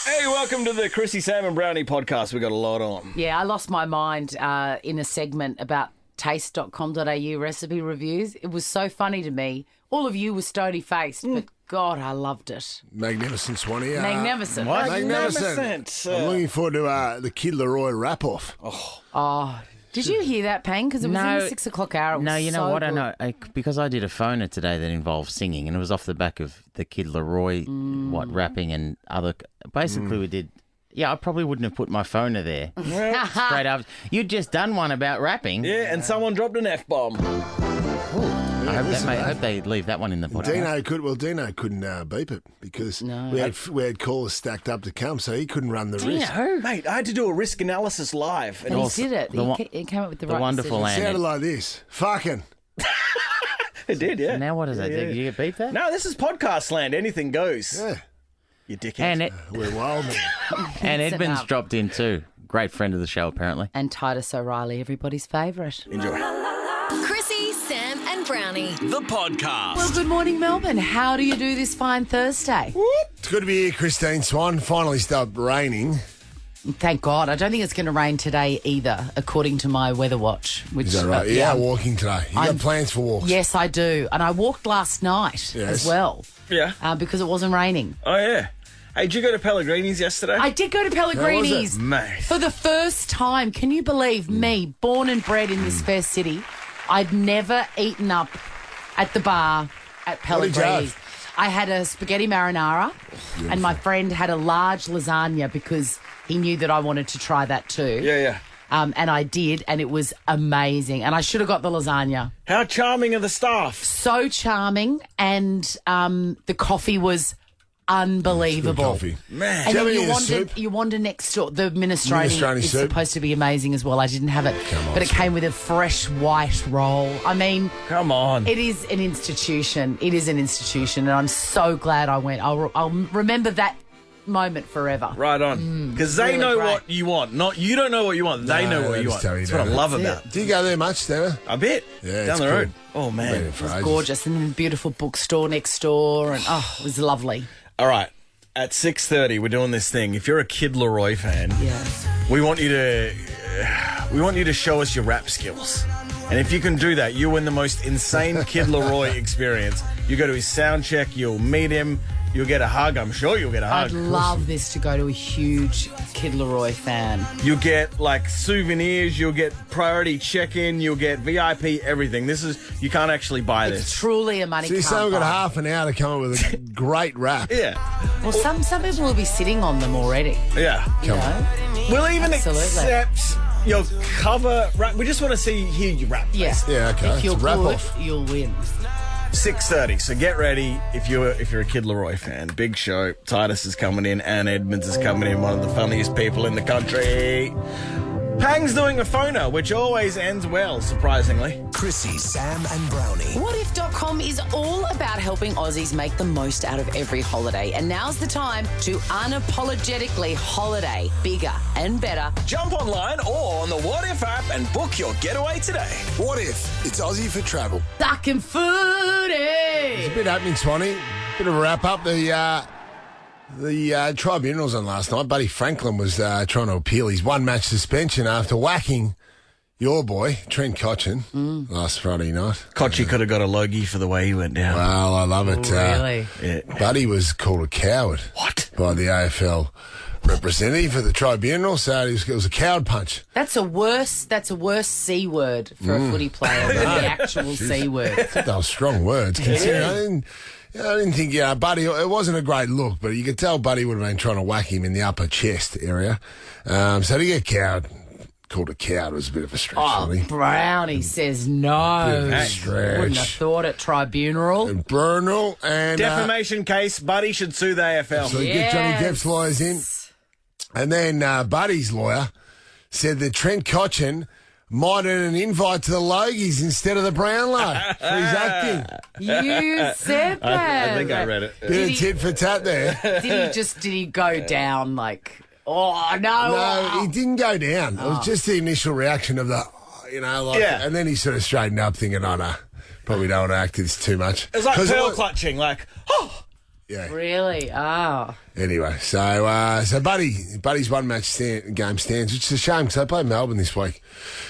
Hey, welcome to the Chrissie, Sam and Brownie podcast. We got a lot on. Yeah, I lost my mind in a segment about taste.com.au recipe reviews. It was so funny to me. All of you were stony-faced, but God, I loved it. Magnificent, Swanee. Magnificent. What? Magnificent. I'm looking forward to the Kid LAROI wrap-off. Oh, did you hear that, Pang? Because it was in the 6 o'clock hour. It was No, you know so what? good. I know because I did a phoner today that involved singing, and it was off the back of the Kid LAROI, rapping and other. Basically, we did. Yeah, I probably wouldn't have put my phoner there. Straight up, you'd just done one about rapping. Yeah, and someone dropped an F-bomb. I hope they leave that one in the podcast. Deano couldn't beep it because we had callers stacked up to come, so he couldn't run the risk. Mate, I had to do a risk analysis live. And he did it. He came up with the right wonderful decision. It land. sounded like this. Fucking. It did, yeah. Now what does that do? Did you get beat that? No, this is podcast land. Anything goes. Yeah. You dickhead. And We're wild, man. and Listen Edmonds up. dropped in too. Great friend of the show, apparently. And Titus O'Reily, everybody's favourite. Enjoy. Chrissie, Sam and Brownie. The podcast. Well, good morning, Melbourne. How do you do this fine Thursday? It's good to be here, Christine Swan. Finally stopped raining. Thank God. I don't think it's going to rain today either, according to my weather watch. Which, Is that right? yeah. Out walking today. You got plans for walks? Yes, I do. And I walked last night as well Yeah. because it wasn't raining. Oh, yeah. Hey, did you go to Pellegrini's yesterday? I did go to Pellegrini's Mate. for the first time. Can you believe me, born and bred in this fair city, I'd never eaten up at the bar at What did you Pellegrini's. have? I had a spaghetti marinara and my friend had a large lasagna because he knew that I wanted to try that too. Yeah. And I did, and it was amazing. And I should have got the lasagna. How charming are the staff? So charming, and the coffee was unbelievable. Good coffee. Man. And Do you then have any of the you wander next door. The minestrone Minestrone is soup. supposed to be amazing as well. I didn't have it, Come on, but it came with a fresh white roll. I mean, Come on. it is an institution. It is an institution, and I'm so glad I went. I'll remember that moment forever. Right on. Because they really know great. what you want. Not you don't know what you want. They know No, what they you just want. tell you, That's what I don't love they? about it. Do you go there much, Sarah? A bit. Yeah, Down it's the cool. road. Oh, Been man. there for ages. Gorgeous, and then a beautiful bookstore next door, and it was lovely. All right. At 6:30, we're doing this thing. If you're a Kid LAROI fan, Yeah. we want you to show us your rap skills. And if you can do that, you win the most insane Kid LAROI experience. You go to his sound check, you'll meet him, you'll get a hug. I'm sure you'll get a hug. I'd love this to go to a huge Kid LAROI fan. You'll get like souvenirs, you'll get priority check-in, you'll get VIP everything. You can't actually buy It's this. truly a money So you can't say we've got buy. half an hour to come up with a great rap. Yeah. Well, some people will be sitting on them already. Yeah. You know? We'll even Absolutely. accept your cover rap. We just want to hear you rap. Yeah. Yeah, okay. If you're It's a wrap good, off. you'll win. 6:30. So get ready if you're a Kid LAROI fan. Big show. Titus is coming in and Edmonds is coming in. One of the funniest people in the country. Pang's doing a phoner, which always ends well, surprisingly. Chrissie, Sam and Brownie. Whatif.com is all about helping Aussies make the most out of every holiday. And now's the time to unapologetically holiday bigger and better. Jump online or on the What If app and book your getaway today. What if it's Aussie for travel? Duck and footy. It's a bit happening, Swanee. Bit of a wrap up. The tribunals on last night. Buddy Franklin was trying to appeal his one-match suspension after whacking your boy, Trent Cotchin, last Friday night. Kochi could have got a logie for the way he went down. Well, I love it. Really? Yeah. Buddy was called a coward. What? By the AFL representative for the tribunal, so it was a coward punch. That's a worse C word for a footy player than the actual C word. They were strong words, considering I didn't think, Buddy, it wasn't a great look, but you could tell Buddy would have been trying to whack him in the upper chest area. So to get called a coward was a bit of a stretch, Oh, really. Brownie says no. Bit of a stretch. Wouldn't have thought at tribunal. Bernal and... Defamation case. Buddy should sue the AFL. So you get Johnny Depp's lawyers in. And then Buddy's lawyer said that Trent Cotchin might earn an invite to the Logies instead of the Brownlow for his acting. You said that. I think I read it. Bit of tit for tat there. Did he go down like, oh, no. No, he didn't go down. It was just the initial reaction of the, Yeah. and then he sort of straightened up thinking, oh, no, probably don't want to act this too much. It was like 'Cause pearl clutching, like, oh. Yeah. Really? Oh. Anyway, so Buddy's game stands, which is a shame because they played Melbourne this week.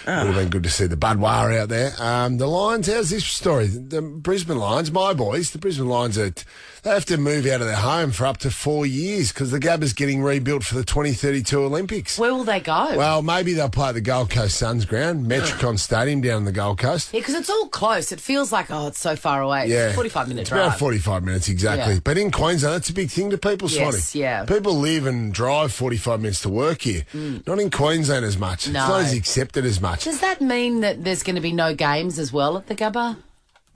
Would have been good to see the Budweiser out there. The Lions, how's this story? The Brisbane Lions, my boys, the Brisbane Lions, they have to move out of their home for up to 4 years because the Gabba's getting rebuilt for the 2032 Olympics. Where will they go? Well, maybe they'll play at the Gold Coast Suns ground, Metricon Stadium down on the Gold Coast. Yeah, because it's all close. It feels like, it's so far away. Yeah. It's a 45-minute It's drive. about 45 minutes, exactly. Yeah. But in Queensland, that's a big thing to people, Swanee. Yes, yeah. People live and drive 45 minutes to work here. Not in Queensland as much. No. It's not as accepted as much. Does that mean that there's going to be no games as well at the Gabba?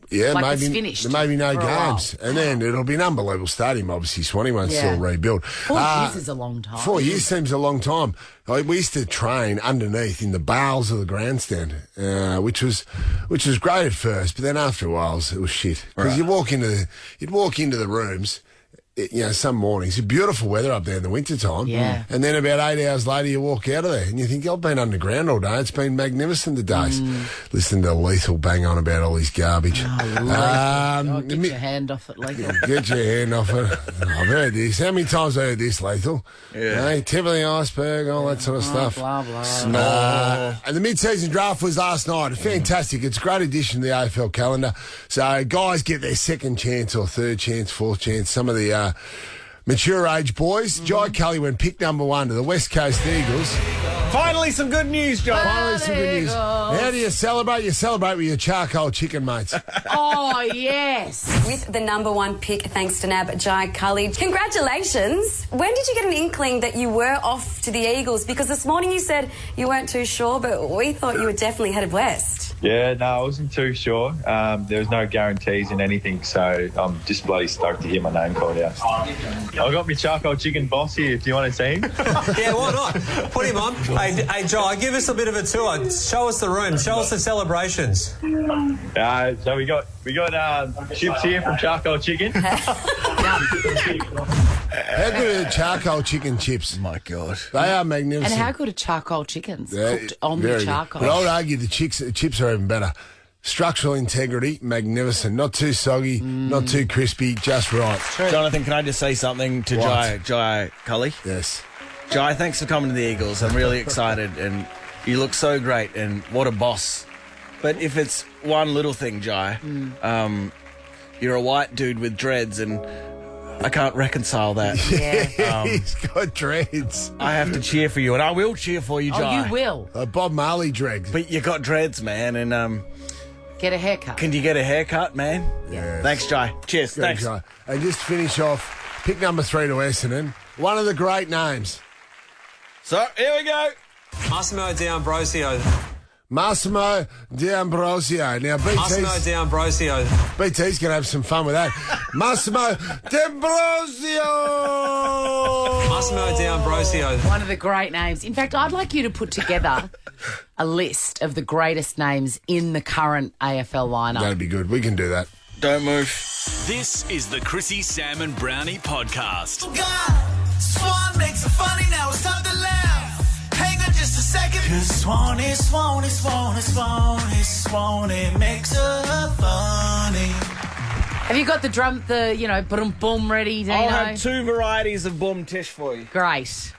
Yeah, Like maybe it's finished there may be no for a while. games. And then it'll be an unbelievable stadium, obviously. Swanee won't Yeah. still rebuild. 4 years is a long time. 4 years seems a long time. We used to train underneath in the bales of the grandstand, which was great at first, but then after a while it was shit. Because you'd walk into the rooms. Some mornings, it's beautiful weather up there in the wintertime. Yeah. And then about 8 hours later, you walk out of there and you think, I've been underground all day. It's been magnificent the days. Listening to Lethal bang on about all his garbage. Get your hand off it, Lethal. Get your hand off it. I've heard this. How many times have I heard this, Lethal? Yeah. Hey, tip of the iceberg, all that sort of stuff. Blah, blah. And the mid-season draft was last night. Fantastic. It's a great addition to the AFL calendar. So guys get their second chance or third chance, fourth chance. Some of the mature age boys. Jai Cully went pick number 1 to the West Coast Eagles. Finally, some good news, John. Finally, some good news. How do you celebrate? You celebrate with your charcoal chicken, mates. Oh, yes. With the number 1 pick, thanks to NAB, Jai Cully. Congratulations. When did you get an inkling that you were off to the Eagles? Because this morning you said you weren't too sure, but we thought you were definitely headed west. Yeah, no, I wasn't too sure. There was no guarantees in anything, so I'm just bloody stoked to hear my name called out. I've got my charcoal chicken boss here if you want to see him. Yeah, why not? Put him on. Hey, Jai, give us a bit of a tour. Show us the room. Show us the celebrations. So we got chips here from Charcoal Chicken. How good are charcoal chicken chips? My God. They are magnificent. And how good are charcoal chickens They're cooked on very the good. charcoal? But I would argue the chips are even better. Structural integrity, magnificent. Not too soggy, not too crispy, just right. Jonathan, can I just say something to What? Jai Cully? Yes. Jai, thanks for coming to the Eagles. I'm really excited, and you look so great, and what a boss. But if it's one little thing, Jai, you're a white dude with dreads, and I can't reconcile that. Yeah. He's got dreads. I have to cheer for you, and I will cheer for you, Jai. Oh, you will. Bob Marley dreads. But you got dreads, man, and Get a haircut. can you get a haircut, man? Yes. Thanks, Jai. Cheers. Good Thanks. try. And just to finish off, pick number 3 to Essendon. One of the great names. So, here we go. Massimo D'Ambrosio. Massimo D'Ambrosio. Now, Massimo D'Ambrosio. BT's going to have some fun with that. Massimo D'Ambrosio! Massimo D'Ambrosio. One of the great names. In fact, I'd like you to put together a list of the greatest names in the current AFL lineup. That'd be good. We can do that. Don't move. This is the Chrissie, Sam and Brownie podcast. God, Swan makes it funny now. It's time to laugh. Hang on just a second. 'Cause Swan it makes it funny. Have you got the drum, boom boom ready, Deano? I'll have 2 varieties of boom tish for you. Great.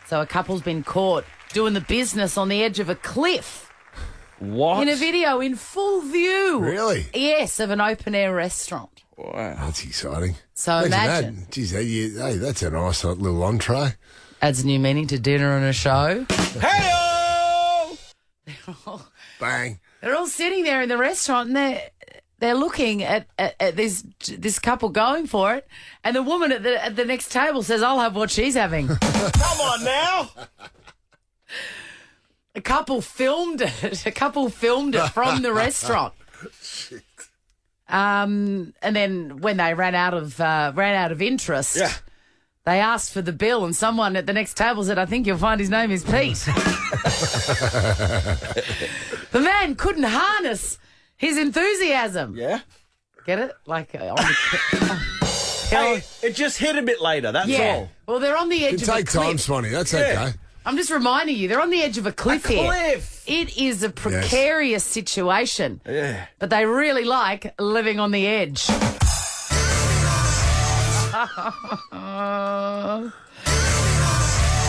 So a couple's been caught doing the business on the edge of a cliff What? in a video in full view. Really? Yes, of an open-air restaurant. Wow. That's exciting. So imagine. that. Geez, hey, that's a nice little entree. Adds new meaning to dinner and a show. Hey-o! Bang. They're all sitting there in the restaurant and they're looking at this couple going for it, and the woman at the next table says, "I'll have what she's having." Come on now. A couple filmed it from the restaurant. And then when they ran out of interest, they asked for the bill, and someone at the next table said, "I think you'll find his name is Pete." The man couldn't harness his enthusiasm. Yeah. Get it? Like on the Hey, it just hit a bit later, that's all. Well, they're on the edge It of can a take cliff. time, Swanee. That's Yeah. okay. I'm just reminding you, they're on the edge of a cliff here. Cliff. It is a precarious situation. Yeah. But they really like living on the edge.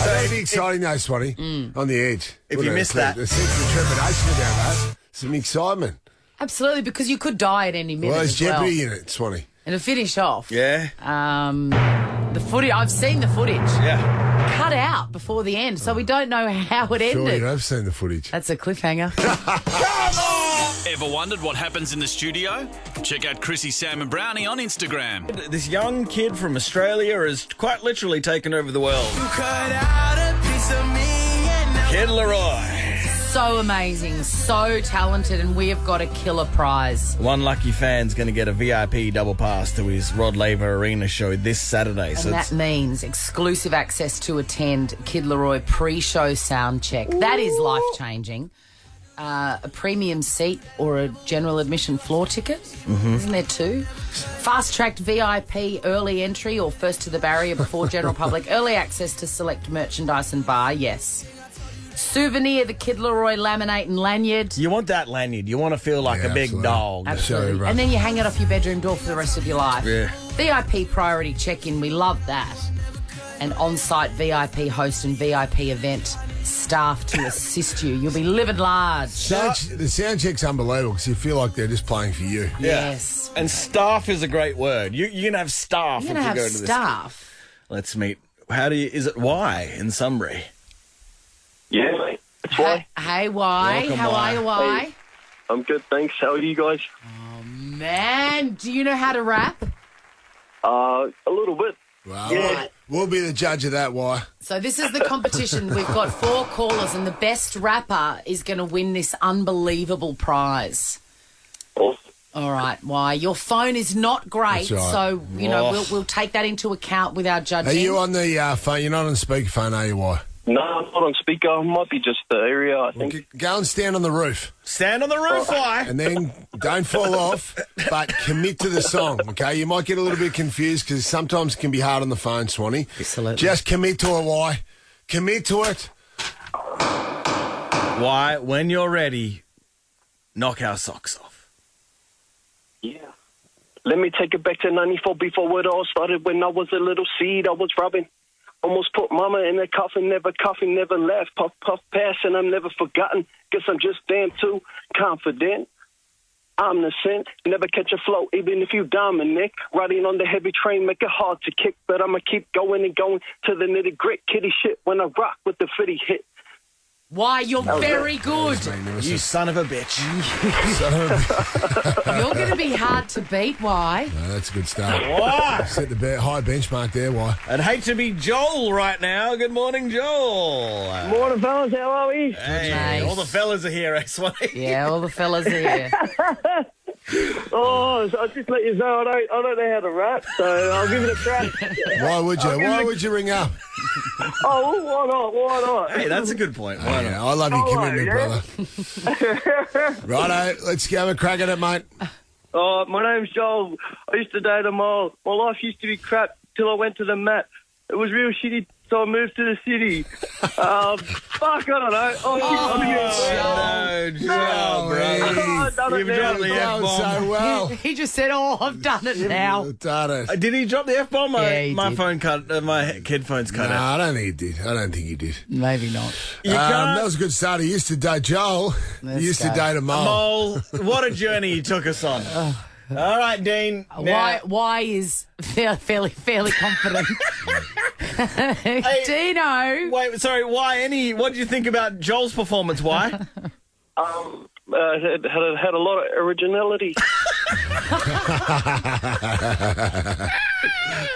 That'd be exciting though, Swanee. On the edge. If Wouldn't you it? missed that. The sense of trepidation about that. Some excitement. Absolutely, because you could die at any minute. Well, there's as well. jeopardy in it, Swanee. And to finish off, Yeah. the footage. I've seen the footage. Yeah. Cut out before the end, so we don't know how it Sure, ended. you have seen the footage. That's a cliffhanger. Ever wondered what happens in the studio? Check out Chrissie, Sam and Brownie on Instagram. This young kid from Australia has quite literally taken over the world. Cut out a piece of me and now Kid LAROI. So amazing, so talented, and we have got a killer prize. One lucky fan's going to get a VIP double pass to his Rod Laver Arena show this Saturday. And So that means exclusive access to attend Kid LAROI pre-show sound check. That is life-changing. A premium seat or a general admission floor ticket. Isn't there two? Fast-tracked VIP early entry or first to the barrier before general public. Early access to select merchandise and bar, yes. Souvenir, the Kid LAROI laminate and lanyard. you want that lanyard. You want to feel like Yeah, a big absolutely. dog. Absolutely. right. And then you hang it off your bedroom door for the rest of your life. Yeah. VIP priority check-in, we love that. And on-site VIP host and VIP event staff to assist you. You'll be living large. The sound check's unbelievable because you feel like they're just playing for you. Yes. And staff is a great word. You're going to have staff You're if going to you have go to staff. this. Let's meet. Is it Y in Sunbury? Yeah, mate. It's why. Hey, Y. Welcome, How Y. are you, Y? Hey. I'm good, thanks. How are you guys? Man, do you know how to rap? A little bit. Well, Yeah. we'll be the judge of that, why? So this is the competition. We've got 4 callers, and the best rapper is going to win this unbelievable prize. Awesome. All right, Y. Your phone is not great, That's right. so, you know, Oh. we'll take that into account with our judging. Are you on the phone? You're not on speakerphone, are you, why? No, I'm not on speaker. It might be just the area, I think. Go and stand on the roof. Stand on the roof, Y. And then don't fall off, but commit to the song, okay? You might get a little bit confused because sometimes it can be hard on the phone, Swanee. Absolutely. Just commit to it, Y. Commit to it. Y, when you're ready, knock our socks off. Yeah. Let me take it back to 94 before it all started. When I was a little seed, I was robbing. Almost put mama in a coffin, never left. Puff, puff, pass, and I'm never forgotten. Guess I'm just damn too confident. I'm the scent, never catch a flow, even if you Dominic. Riding on the heavy train, make it hard to kick, but I'ma keep going and going to the nitty grit. Kitty shit when I rock with the fitty hit. Why, you're very good. You son of a bitch. You're going to be hard to beat, Y. No, that's a good start. Y. Set the high benchmark there, Y. I'd hate to be Joel right now. Good morning, Joel. Morning, fellas. How are we? Hey, Nice. all the fellas are here, eh, Swanee? Yeah, all the fellas are here. Oh, so I'll just let you know I don't know how to rap, so I'll give it a crack. Why would you? Why would you ring up? Oh, why not? Hey, that's a good point. Why Yeah, not? I love your Oh, commitment, yeah. brother. Righto, let's have a crack at it, mate. Oh, my name's Joel. I used to date a mole. My life used to be crap till I went to the mat. It was real shitty, so I moved to the city. Fuck, I don't know. No, Joel, bro. You've dropped the That was F-bomb. so well. He just said, oh, I've done it now. Done it. Did he drop the F-bomb? Yeah, he My did. phone cut, my headphones cut No, out. I don't think he did. I don't think he did. Maybe not. You can't. That was a good start. He used to date Joel. Let's He used go. to date a mole. Mole, what a journey you took us on. All right, Dean. Now, Y is fairly confident. Deano. wait, sorry, why what did you think about Joel's performance? Why? Had a lot of originality.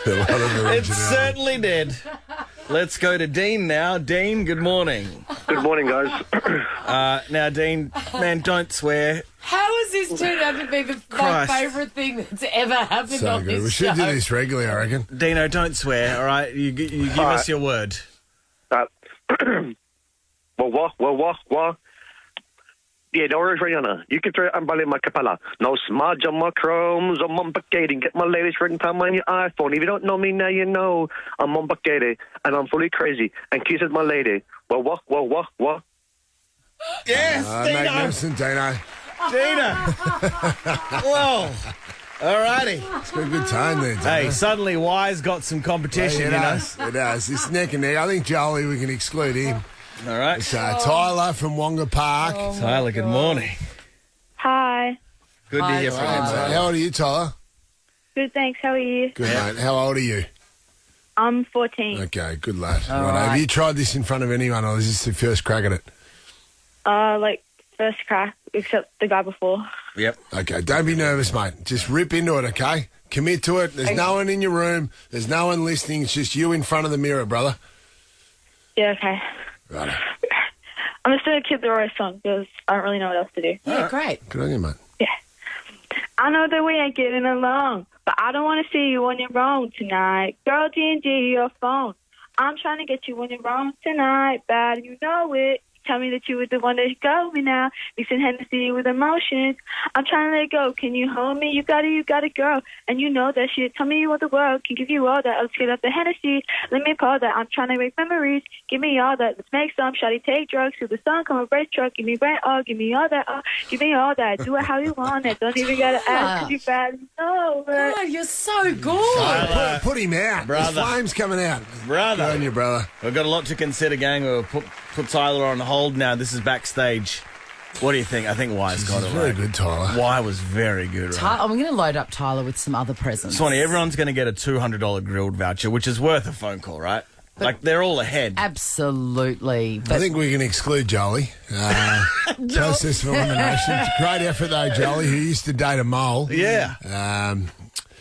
It certainly did. Let's go to Dean now. Dean, good morning. Good morning, guys. Now, Dean, man, don't swear. How has this turned out to be my Christ. favourite thing that's ever happened So on good. this We show? should do this regularly, I reckon. Dino, don't swear, all right? You give All us right. your word. What? Yeah, don't worry, Rihanna. You can throw umbrella in my capella. No smudge on my chromes. I'm on bucketing. Get my latest ringtone on your iPhone. If you don't know me now, you know. I'm on bucketing, and I'm fully crazy. And Kiss is my lady. What? Yes, Dino. Magnificent, Dino. Dino. Whoa. All righty. It's got a good time there, Hey, Dino. suddenly Wise got some competition, It does. It's neck and neck. I think Jolie, we can exclude him. All right. It's Tyler from Wonga Park. Tyler, good morning. Hi. Good to hear from you, Tyler. How old are you, Tyler? Good, thanks. How are you? Good, mate. How old are you? I'm 14. Okay, good lad. All Right. right. Have you tried this in front of anyone, or is this the first crack at it? First crack, except the guy before. Yep. Okay, don't be nervous, mate. Just rip into it, okay? Commit to it. There's no one in your room. There's no one listening. It's just you in front of the mirror, brother. Yeah, okay. Right. I'm just doing a Kid LAROI song because I don't really know what else to do. Yeah, great. Good on you, mate. I know that we ain't getting along, but I don't want to see you when you're wrong tonight. Girl, D&D, your phone. I'm trying to get you when you're wrong tonight. Bad, you know it. Tell me that you were the one that got me now. Mixing Hennessy with emotions. I'm trying to let go. Can you hold me? You got it, girl. And you know that shit. Tell me you want the world. Can give you all that. Let's get up the Hennessy. Let me pour that. I'm trying to make memories. Give me all that. Let's make some. Shawty, take drugs. To the sun, come a race truck. Give me rent. Oh, give me all that. Oh, give me all that. Do it how you want it. Don't even gotta ask because you bad. You know it. God, you're so good. Tyler, Put him out. Brother. There's flames coming out. brother. Good on you, brother. We've got a lot to consider, gang. We'll put Tyler on hold now. This is backstage. What do you think? I think Wise got it Very right. good, Tyler. Wise was very good, right? I'm going to load up Tyler with some other presents. Swanee, everyone's going to get a $200 grilled voucher, which is worth a phone call, right? Like, they're all ahead. Absolutely. I think we can exclude Jolie. Process of elimination. Great effort, though, Jolie, who used to date a mole. Yeah.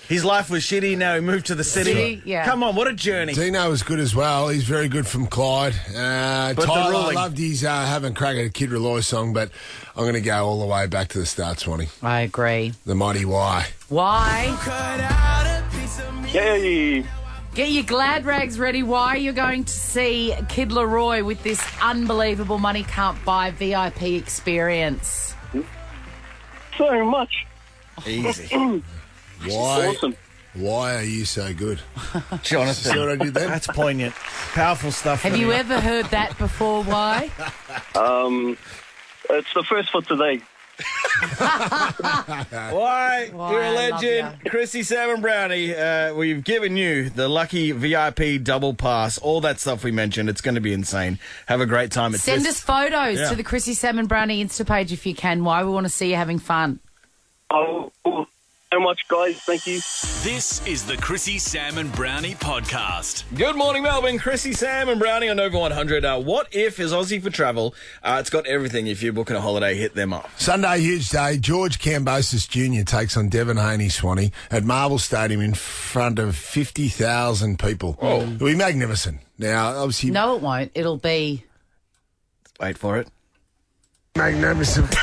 His life was shitty. Now he moved to the city. Yeah. Come on, what a journey. Dino was good as well. He's very good from Clyde. Tyler, I ruling- loved his having crack at a Kid LAROI song, but I'm going to go all the way back to the start, Swanee. I agree. The mighty Y. Why? Yay! Get your glad rags ready. Why you're going to see Kid LAROI with this unbelievable money can't buy VIP experience. So much. Easy. Why? Awesome. Why are you so good? Jonathan. See what I did there? That's poignant. Powerful stuff. Have you ever heard that before? Why? It's the first for today. Why? You're a I love legend. Chrissie, Sam and Brownie, we've given you the lucky VIP double pass, all that stuff we mentioned. It's going to be insane. Have a great time. Send us photos to the Chrissie, Sam and Brownie Insta page if you can. Why? We want to see you having fun. Oh, so much, guys. Thank you. This is the Chrissie, Sam and Brownie podcast. Good morning, Melbourne. Chrissie, Sam and Brownie on Over 100. What If is Aussie for travel. It's got everything. If you're booking a holiday, hit them up. Sunday, huge day. George Cambosis Jr. takes on Devon Haney, Swanee, at Marvel Stadium in front of 50,000 people. Oh. It'll be magnificent. Now, obviously... No, it won't. It'll be... Wait for it. Magnificent.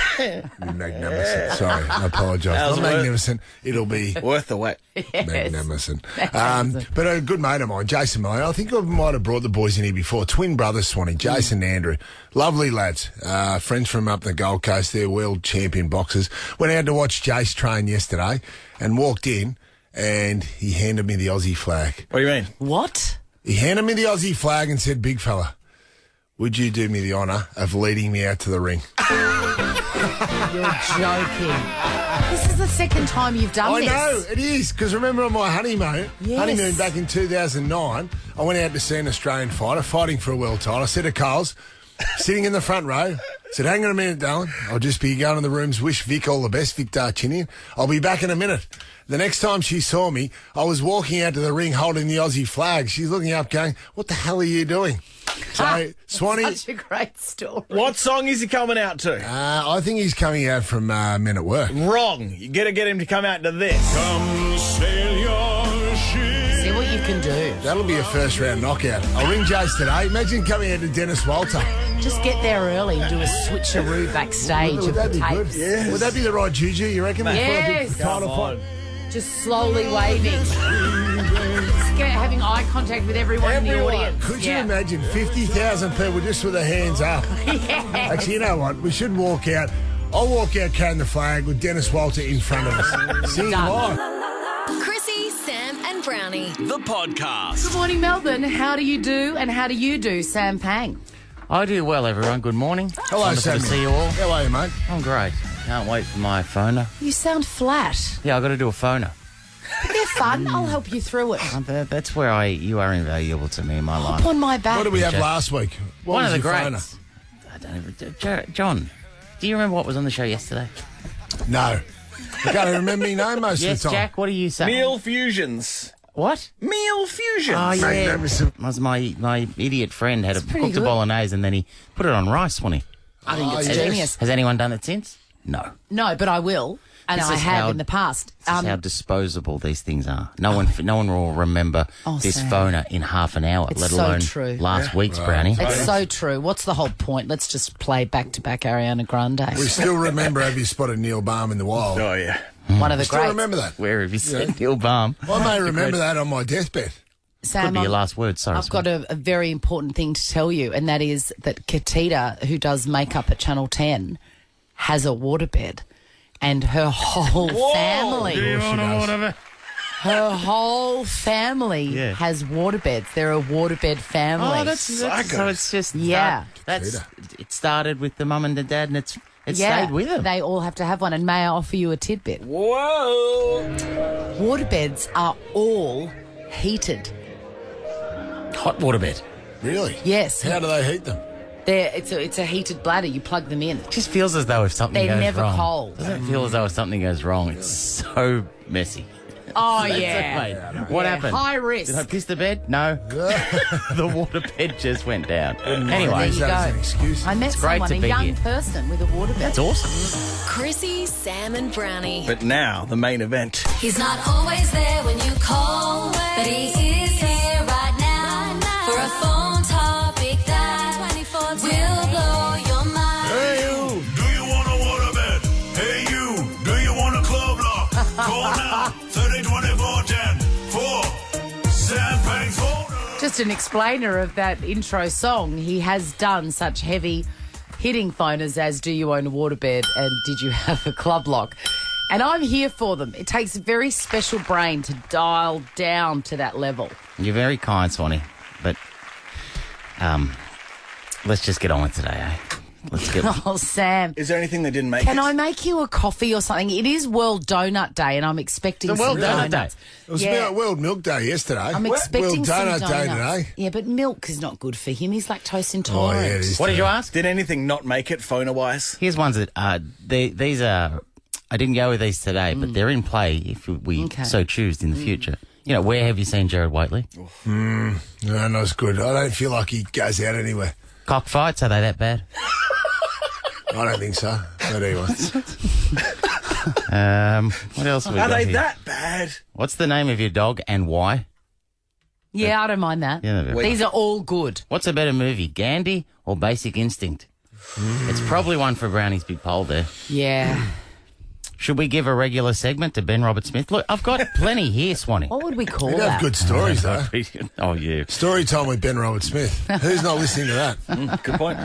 Magnificent. Sorry, I apologise. That was Not magnificent. It'll be worth the wait. magnificent. But a good mate of mine, Jason Miller, I think I might have brought the boys in here before. Twin brothers, Swanee, Jason and Andrew. Lovely lads. Friends from up the Gold Coast. They're world champion boxers. Went out to watch Jace train yesterday and walked in and he handed me the Aussie flag. What do you mean? What? He handed me the Aussie flag and said, "Big fella, would you do me the honour of leading me out to the ring?" You're joking. This is the second time you've done this. I know, it is, because remember on my honeymoon back in 2009, I went out to see an Australian fighter fighting for a world title. I said to Carl's, sitting in the front row, said, "Hang on a minute, darling. I'll just be going in the rooms, wish Vic all the best, Vic Darchinian. I'll be back in a minute." The next time she saw me, I was walking out to the ring holding the Aussie flag. She's looking up going, "What the hell are you doing?" So, Swanee... Such a great story. What song is he coming out to? I think he's coming out from Men at Work. Wrong. You got to get him to come out to this. Come sail your ship. See what you can do. That'll be a first round knockout. I'll ring Jace today. Imagine coming out to Dennis Walter. Just get there early and do a switcheroo backstage Would of that the be good? tapes. Yes. Would that be the right juju, you reckon? Yes. Title fight? Just slowly waving. Just having eye contact with everyone in the audience. Could you imagine 50,000 people just with their hands up? Yes. Actually, you know what? We should walk out. I'll walk out carrying the flag with Dennis Walter in front of us. Sing live. Chrissie, Sam and Brownie. The podcast. Good morning, Melbourne. How do you do and how do you do, Sam Pang? I do well, everyone. Good morning. Hello, Wonderful Samuel. to see you all. How are you, mate? I'm great. Can't wait for my phoner. You sound flat. Yeah, I got to do a phoner. But they're fun. I'll help you through it. That's where you are invaluable to me in my life. Up on my back. What did we have last week? What One was of the your greats. I don't even. John, do you remember what was on the show yesterday? phoner? No. You can't remember me name most Yes, of the time. Jack, what are you saying? Meal fusions. What? Meal fusions. Oh, yeah. Magnificent. Was my idiot friend had pretty cooked a good. bolognese and then he put it on rice, wasn't he? I think it's yes. genius. Has anyone done it since? No. No, but I will. And This I is have how- in the past. This is how disposable these things are. No one will remember Oh, this Sam. phoner in half an hour, It's let so alone true. last week's brownie. It's so true. What's the whole point? Let's just play back-to-back Ariana Grande. We still remember Have You Spotted Neil Baum in the Wild? Oh, yeah. One of the Still greats. remember that? Where have you said Neil Baum? I may remember that on my deathbed. Sam, Could be your last word. Sorry. I've got a very important thing to tell you, and that is that Katita, who does makeup at Channel 10, has a waterbed. And her whole family, her whole family Yeah. has waterbeds. They're a waterbed family. Oh, that's so it's just Yeah. it started with the mum and the dad, and it yeah, stayed with them. They all have to have one. And may I offer you a tidbit? Whoa. Waterbeds are all heated. Hot waterbed. Really? Yes. How do they heat them? It's a heated bladder. You plug them in. It just feels as though if something They're goes never wrong, cold. doesn't it feel as though if something goes wrong, it's so messy. Oh, That's yeah. it, mate. What happened? High risk. Did I piss the bed? No. The waterbed just went down. Anyway, There you go. I met great someone, to a be young here. person with a waterbed. That's awesome. Chrissie, Sam and Brownie. But now, the main event. He's not always there when you call, but he is here right now for a phone topic that will blow your mind. Hey you, do you want a waterbed? Hey you, do you want a club lock? Call now, 302410 for Sam Payne's phone. Just an explainer of that intro song. He has done such heavy hitting phoners as Do You Own a Waterbed and Did You Have a Club Lock? And I'm here for them. It takes a very special brain to dial down to that level. You're very kind, Swanee, but let's just get on with today, eh? Let's get. Oh, Sam. Is there anything that didn't make Can it? I make you a coffee or something? It is World Donut Day, and I'm expecting It's World some Donut Day. donuts. It was Yeah. World Milk Day yesterday. I'm expecting World some Donut Day donuts. today. Yeah, but milk is not good for him. He's lactose Oh, intolerant. yeah, it is What did today. you ask? Did anything not make it, phoner-wise? Here's ones that these are. I didn't go with these today, but they're in play if we Okay. so choose in the future. You know, where have you seen Jared Waitley? No, not as good. I don't feel like he goes out anywhere. Cockfights, are they that bad? I don't think so. But anyway. What else have we Are got they here? that bad? What's the name of your dog and why? Yeah, I don't mind that. Yeah, they're- These are all good. What's a better movie, Gandhi or Basic Instinct? It's probably one for Brownie's big poll there. Yeah. Should we give a regular segment to Ben Robert Smith? Look, I've got plenty here, Swanee. What would we call He'd that? have good stories, though. Oh, yeah. Story time with Ben Robert Smith. Who's not listening to that? Good point.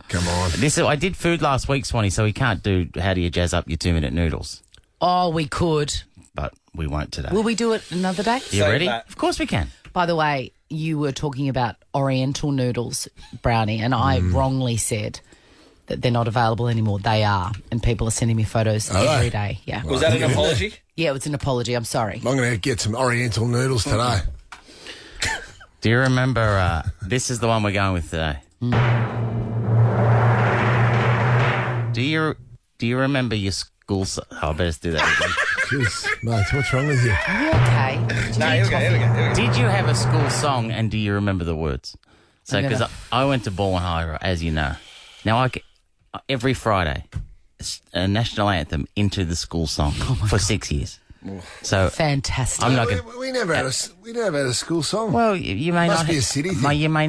Come on. I did food last week, Swanee, so we can't do how do you jazz up your 2-minute noodles. Oh, we could. But we won't today. Will we do it another day? You Save ready? that. Of course we can. By the way, you were talking about Oriental noodles, Brownie, and I wrongly said that they're not available anymore. They are, and people are sending me photos every day. Yeah. Was that an apology? Yeah, it was an apology. I'm sorry. I'm going to get some Oriental noodles today. Do you remember, this is the one we're going with today. Do you remember your school... I better do that again. Jeez, mate, what's wrong with you? Are you okay? No, here we go. Did you have a school song and do you remember the words? So, I'm gonna- because I went to Bourne High, as you know. Now, every Friday, a national anthem into the school song for 6 years. So Fantastic. I'm not going. We never had a school song. Well, you may Must not be a city thing. You may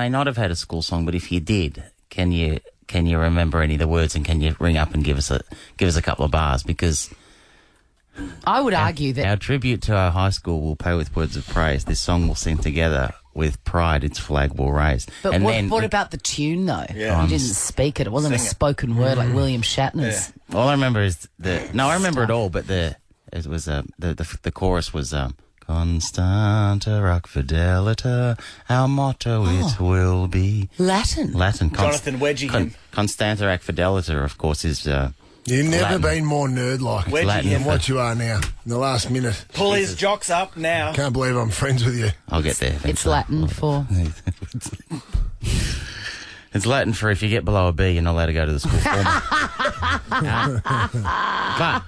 not have had a school song, but if you did, can you remember any of the words and can you ring up and give us a couple of bars? Because I would argue that our tribute to our high school will pay with words of praise. This song will sing together with pride. Its flag will raise. But and what about the tune, though? Yeah. You didn't speak it. It wasn't a spoken word like William Shatner's. All I remember is I remember it all, but the chorus was Constanta rock fidelita, our motto it will be Latin. Jonathan Wedgie him. Constanta ac fidelita, of course, is You've never Latin. been more nerd-like Wedgie than what you are now in the last minute. Pull his jocks up now. Can't believe I'm friends with you. I'll get there. It's Latin for... It's Latin for if you get below a B, you're not allowed to go to the school formal. But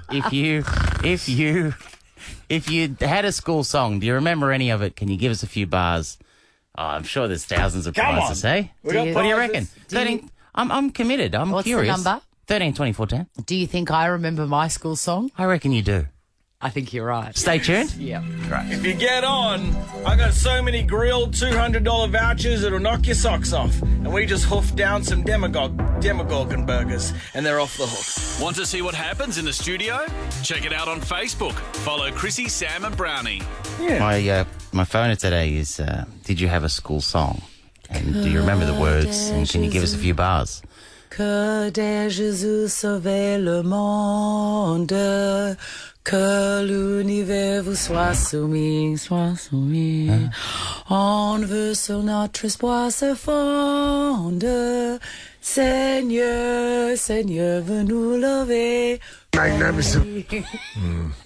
if you had a school song, do you remember any of it? Can you give us a few bars? Oh, I'm sure there's thousands of Come prizes, on. eh? We got What do you prizes. reckon? 13. I'm committed. I'm What's curious. the number? 13, 24, 10. Do you think I remember my school song? I reckon you do. I think you're right. Stay tuned. Yeah. If you get on, I got so many grilled $200 vouchers it'll knock your socks off. And we just hoofed down some Demogorgon burgers, and they're off the hook. Want to see what happens in the studio? Check it out on Facebook. Follow Chrissie, Sam and Brownie. Yeah. My phone today is, did you have a school song? And do you remember the words? And can you give us a few bars? Que de Jésus sauver le monde, que l'univers vous soit soumis, On veut sur notre espoir se fonde, Seigneur, Seigneur, veux nous lever. Magnificent.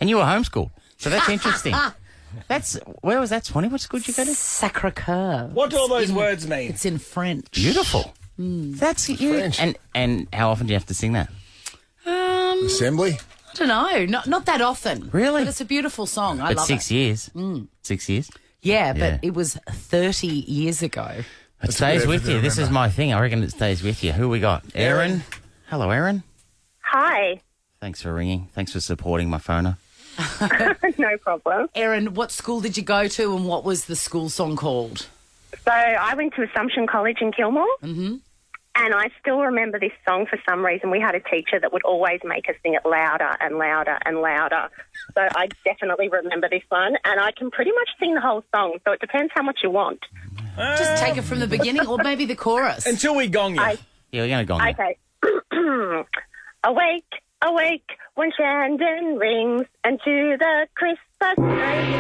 And you were homeschooled, so that's interesting. Where was that, Swanee? What school did you go to? Sacre-Cœur. What do all those words mean? It's in French. Beautiful. That's you. French. And how often do you have to sing that? Assembly? I don't know, not that often. Really? But it's a beautiful song. I But love 6 it. years. 6 years. Yeah, Yeah. but it was 30 years ago. It stays good with effort you. to This is remember. my thing. I reckon it stays with you. Who we got? Aaron. Hello, Aaron. Hi. Thanks for ringing. Thanks for supporting my phoner. No problem. Erin, what school did you go to and what was the school song called? So I went to Assumption College in Kilmore. Mm-hmm. And I still remember this song for some reason. We had a teacher that would always make us sing it louder and louder and louder. So I definitely remember this one. And I can pretty much sing the whole song. So it depends how much you want. Just take it from the beginning or maybe the chorus. Until we gong you. Yeah, we're going to gong you. Okay. Awake, awake, when Shandon rings, and to the Christmas tree.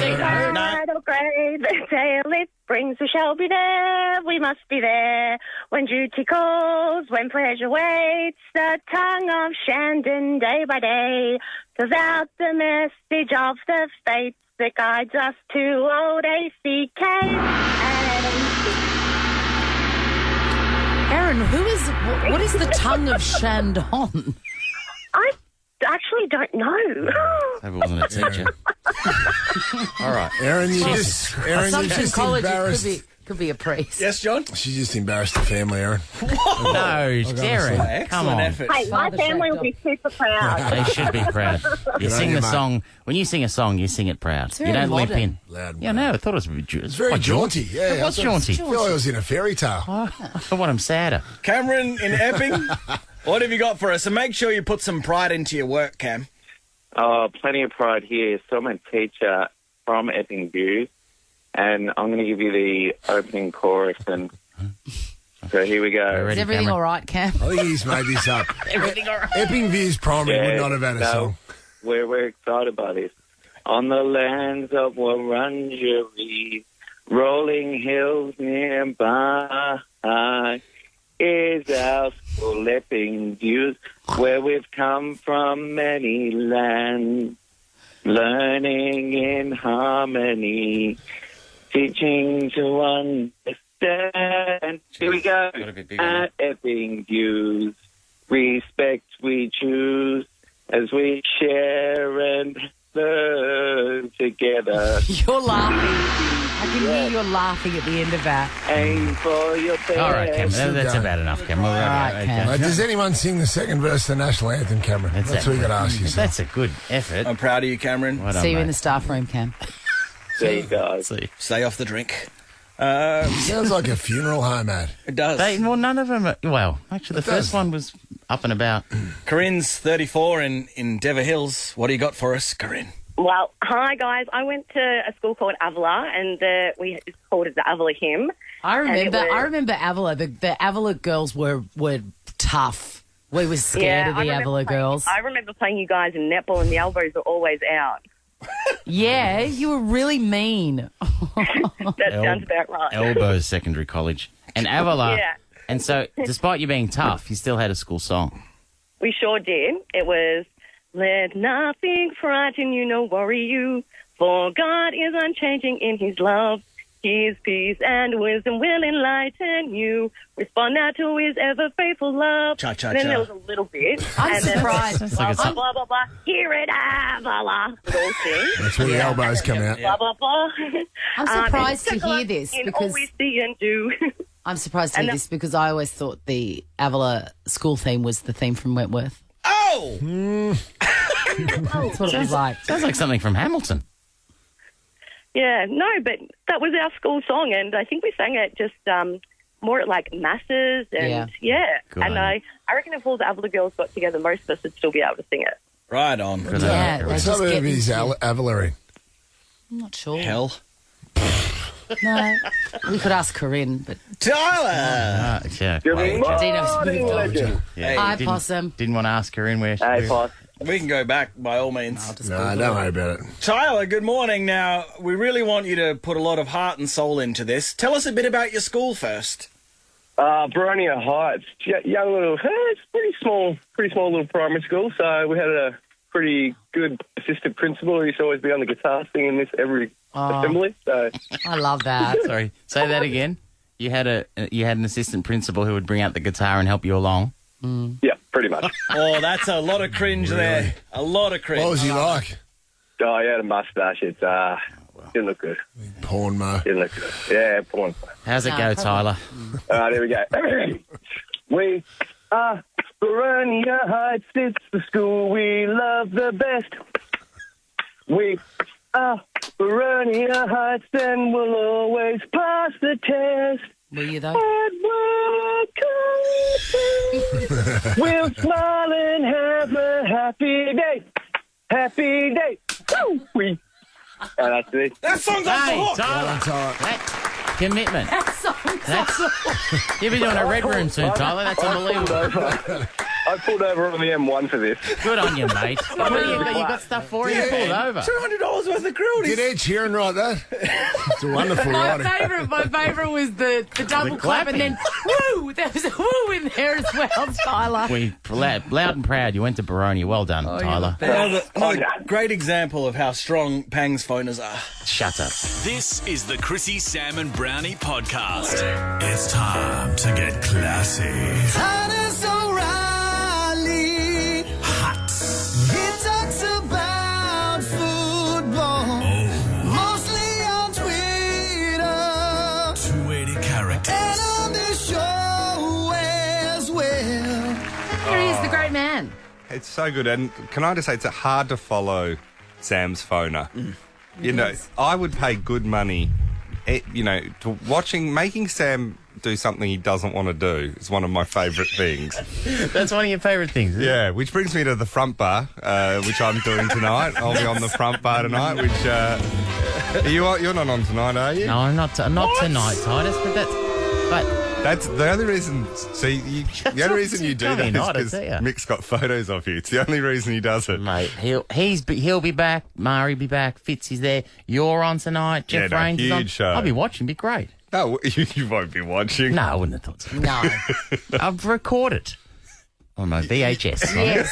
Idle grey, the tale it brings, we shall be there, we must be there. When duty calls, when pleasure waits, the tongue of Shandon day by day fills out the message of the fates that guides us to old ACK. Erin, what is the tongue of Shandon? I actually don't know. I wasn't a teacher. All right. Aaron, you're just Assumption College embarrassed. could be a priest. Yes, John? She's just embarrassed the family, Aaron. No, Aaron. Come Excellent on. effort. Hey, my family will be super proud. They should be proud. You on sing you, the mate. song. When you sing a song, you sing it proud. It's You very don't limp modern. in. Loud, Yeah, no, I thought it was It's very quite jaunty. Yeah, It was I jaunty. feel like I was in a fairy tale. I want him sadder. Cameron in Epping, what have you got for us? And make sure you put some pride into your work, Cam. Oh, plenty of pride here. So I'm a teacher from Epping Views, and I'm going to give you the opening chorus. And so here we go. Is everything all right, Cam? I think he's made this up. Everything all right? Epping Views Primary would not have had a song. We're excited by this. On the lands of Wurundjeri, rolling hills nearby, is our school Epping Views, where we've come from many lands, learning in harmony, teaching to understand. Here we go. At Epping Views, respect we choose as we share and learn together. You're laughing. I can hear you're laughing at the end of that. Aim for your best. All right, Cam. That's about enough, Cam. All right, Mate, does anyone sing the second verse of the national anthem, Cameron? That's what you got to ask yourself. That's a good effort. I'm proud of you, Cameron. Well done, See you in mate. the staff room, Cam. There you go. Stay off the drink. Sounds like a funeral home ad. It does. Well, none of them. Well, actually, the first one was up and about. Corinne's 34 in Dever Hills. What do you got for us, Corinne? Well, hi guys. I went to a school called Avila, and it's called it the Avila Hymn. I remember And Avila. The Avila girls were tough. We were scared of the Avila girls. I remember playing you guys in netball, and the elbows were always out. Yeah, you were really mean. That sounds about right. Elbows Secondary College. And Avila. Yeah. And so, despite you being tough, you still had a school song. We sure did. It was, let nothing frighten you, no worry you, for God is unchanging in his love. His peace and wisdom will enlighten you. Respond now to his ever faithful love. Cha-cha-cha. Then there was a little bit. I'm and then surprised. blah, blah, blah, blah, blah. Hear it, blah, little thing. That's where the elbows come out. Blah, blah, blah. I'm surprised to hear this in because all we see and do. I'm surprised to hear this because I always thought the Avila school theme was the theme from Wentworth. Oh! That's what it was like. Sounds like something from Hamilton. Yeah, no, but that was our school song, and I think we sang it just more at like masses, and Good and on you. I reckon if all the Avila girls got together, most of us would still be able to sing it. Right on. Yeah, they What just suburb get is into- Avila in? I'm not sure. Hell. No, we could ask Corinne, but Tyler! Yeah. Good Wait. morning, Dino's moved on. legend. Yeah, Hi, didn't- Possum. Didn't want to ask her in where she Hey, Poss. We can go back by all means. No, don't worry about it. Tyler, good morning. Now, we really want you to put a lot of heart and soul into this. Tell us a bit about your school first. Boronia Heights, young little, it's pretty small little primary school. So we had a pretty good assistant principal who used to always be on the guitar singing this every assembly. So I love that. Sorry, say that again. You had an assistant principal who would bring out the guitar and help you along. yeah, pretty much. Oh, that's a lot of cringe there. A lot of cringe. What was he like? Oh, he had a mustache. It didn't look good. Porn mo. Didn't look good. Yeah, porn. How's it No, go, probably. Tyler? There we go. We are Boronia Heights. It's the school we love the best. We are Boronia Heights, and we'll always pass the test. Were you though? We'll smile and have a happy day. Happy day. Woo! That's it. That song's off the Hey, hook. Tyler. That commitment. You'll be doing a red room soon, Tyler. That's unbelievable. I pulled over on the M1 for this. Good on you, mate. What do you got stuff for you? Pulled over. $200 worth of cruelty. Did Ed Sheeran write that? It's a wonderful My writing. favourite was the double clap and then woo. There was a woo in there as well, Tyler. Loud and proud. You went to Boronia. Well done, Tyler. Another great example of how strong Pang's phoners are. Shut up. This is the Chrissy, Sam and Brownie podcast. It's time to get classy. Titus O'Reily. Hot. He talks about football, mostly on Twitter, 280 characters. and on this show as well. Here he is, the great man. It's so good. And can I just say, it's hard to follow Sam's phoner. You know, I would pay good money, to making Sam do something he doesn't want to do is one of my favourite things. That's one of your favourite things, isn't it? Yeah, which brings me to the front bar, which I'm doing tonight. I'll be on the front bar tonight, which... you're not on tonight, are you? No, not tonight, Titus, but That's the only reason. See, the only reason you do that is because Mick's got photos of you. It's the only reason he does it, mate. He'll be back. Mari be back. Fitz is there. You're on tonight. Jeff Rains is on. huge show. I'll be watching. Be great. No, you won't be watching. No, I wouldn't have thought so. No, I've recorded on my VHS. Yes,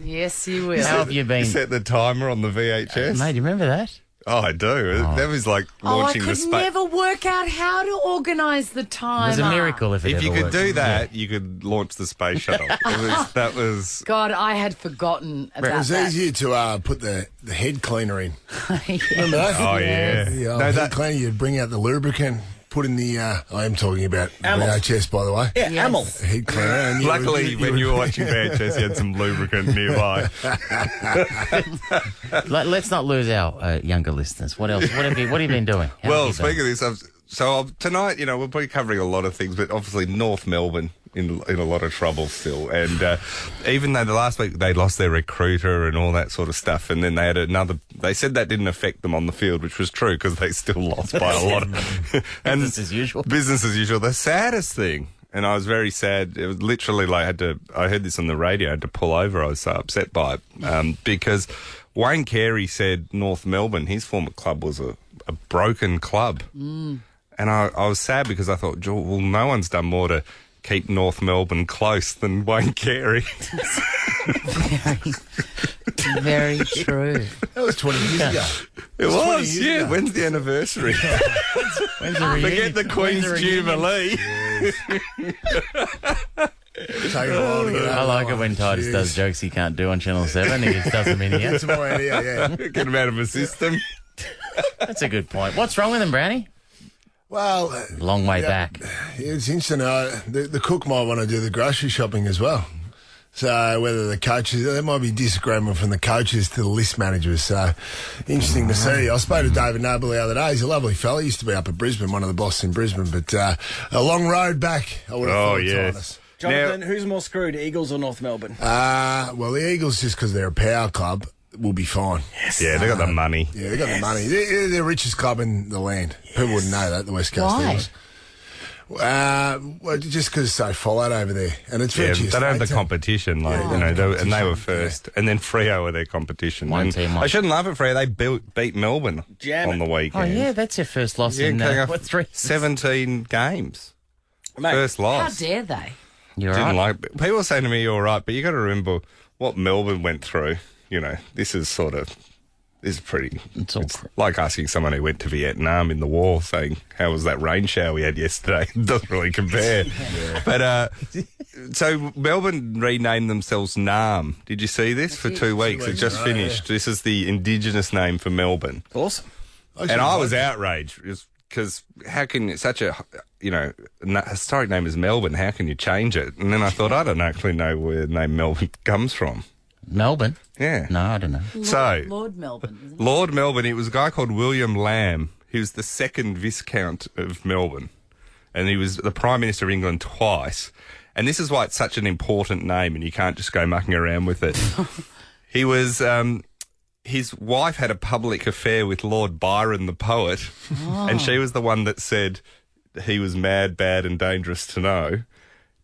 yes, you will. How have you been? You set the timer on the VHS, mate. Do you remember that? Oh, I do. That was like launching I the could space. never work out how to organise the timer. It was a miracle if you could worked. do that, you could launch the space shuttle. That was. God, I had forgotten about It was that. easier to put the head cleaner in. Remember that? Oh, yeah. The No, head cleaner, you'd bring out the lubricant, put in the... I am talking about VHS, by the way. Yeah, Amel. Head cleaner. And Luckily, when you were watching VHS, you had some lubricant nearby. Let's not lose our younger listeners. What else? What have you been doing? How Well, have you been? speaking of this, tonight, we'll be covering a lot of things, but obviously North Melbourne in a lot of trouble still. And even though the last week they lost their recruiter and all that sort of stuff, and then they had they said that didn't affect them on the field, which was true because they still lost by a lot. And Business as usual. Business as usual. The saddest thing, and I was very sad, it was literally like I heard this on the radio, I had to pull over. I was so upset by it because Wayne Carey said North Melbourne, his former club, was a broken club. And I was sad because I thought, well, no one's done more to keep North Melbourne close than Wayne Carey. Very true. That was 20 years ago. It was, yeah. When's the anniversary? When's the reunion? Forget the Queen's Jubilee. Taking a while to get I like it when Titus does jokes he can't do on Channel 7. He just does them in here. That's more in here, yeah. Get him out of the system. That's a good point. What's wrong with him, Brownie? Well, long way back. It's interesting. The cook might want to do the grocery shopping as well. So whether the coaches, there might be disagreement from the coaches to the list managers. So interesting to see. I spoke to David Noble the other day. He's a lovely fella. He used to be up at Brisbane, one of the bosses in Brisbane. But a long road back, I would have thought. Yes. Jonathan, who's more screwed, Eagles or North Melbourne? Well, the Eagles, just because they're a power club, will be fine. Yes. Yeah, they got the money. Yeah, they got the money. They're the richest club in the land. People wouldn't know that, the West Coast Eagles. Well, just because it's so flat over there, and it's They virtually don't have the competition, and they were first, and then Freo were their competition. One team. I shouldn't laugh at Freo. They beat Melbourne on the weekend. Oh yeah, that's their first loss in 17 games. Mate, first loss. How dare they? You're Didn't right. like. People are saying to me, "You're all right," but you got to remember what Melbourne went through. You know, this is pretty. It's like asking someone who went to Vietnam in the war, saying, "How was that rain shower we had yesterday?" It doesn't really compare. But so Melbourne renamed themselves Nam. Did you see this for 2 weeks? It just finished. This is the Indigenous name for Melbourne. Awesome. And I was outraged because how can such a historic name is Melbourne? How can you change it? And then I thought I don't actually know where the name Melbourne comes from. Melbourne? Yeah. No, I don't know. Lord Melbourne. Isn't it? Lord Melbourne, it was a guy called William Lamb. He was the second Viscount of Melbourne. And he was the Prime Minister of England twice. And this is why it's such an important name and you can't just go mucking around with it. He was... his wife had a public affair with Lord Byron, the poet. And she was the one that said he was mad, bad and dangerous to know.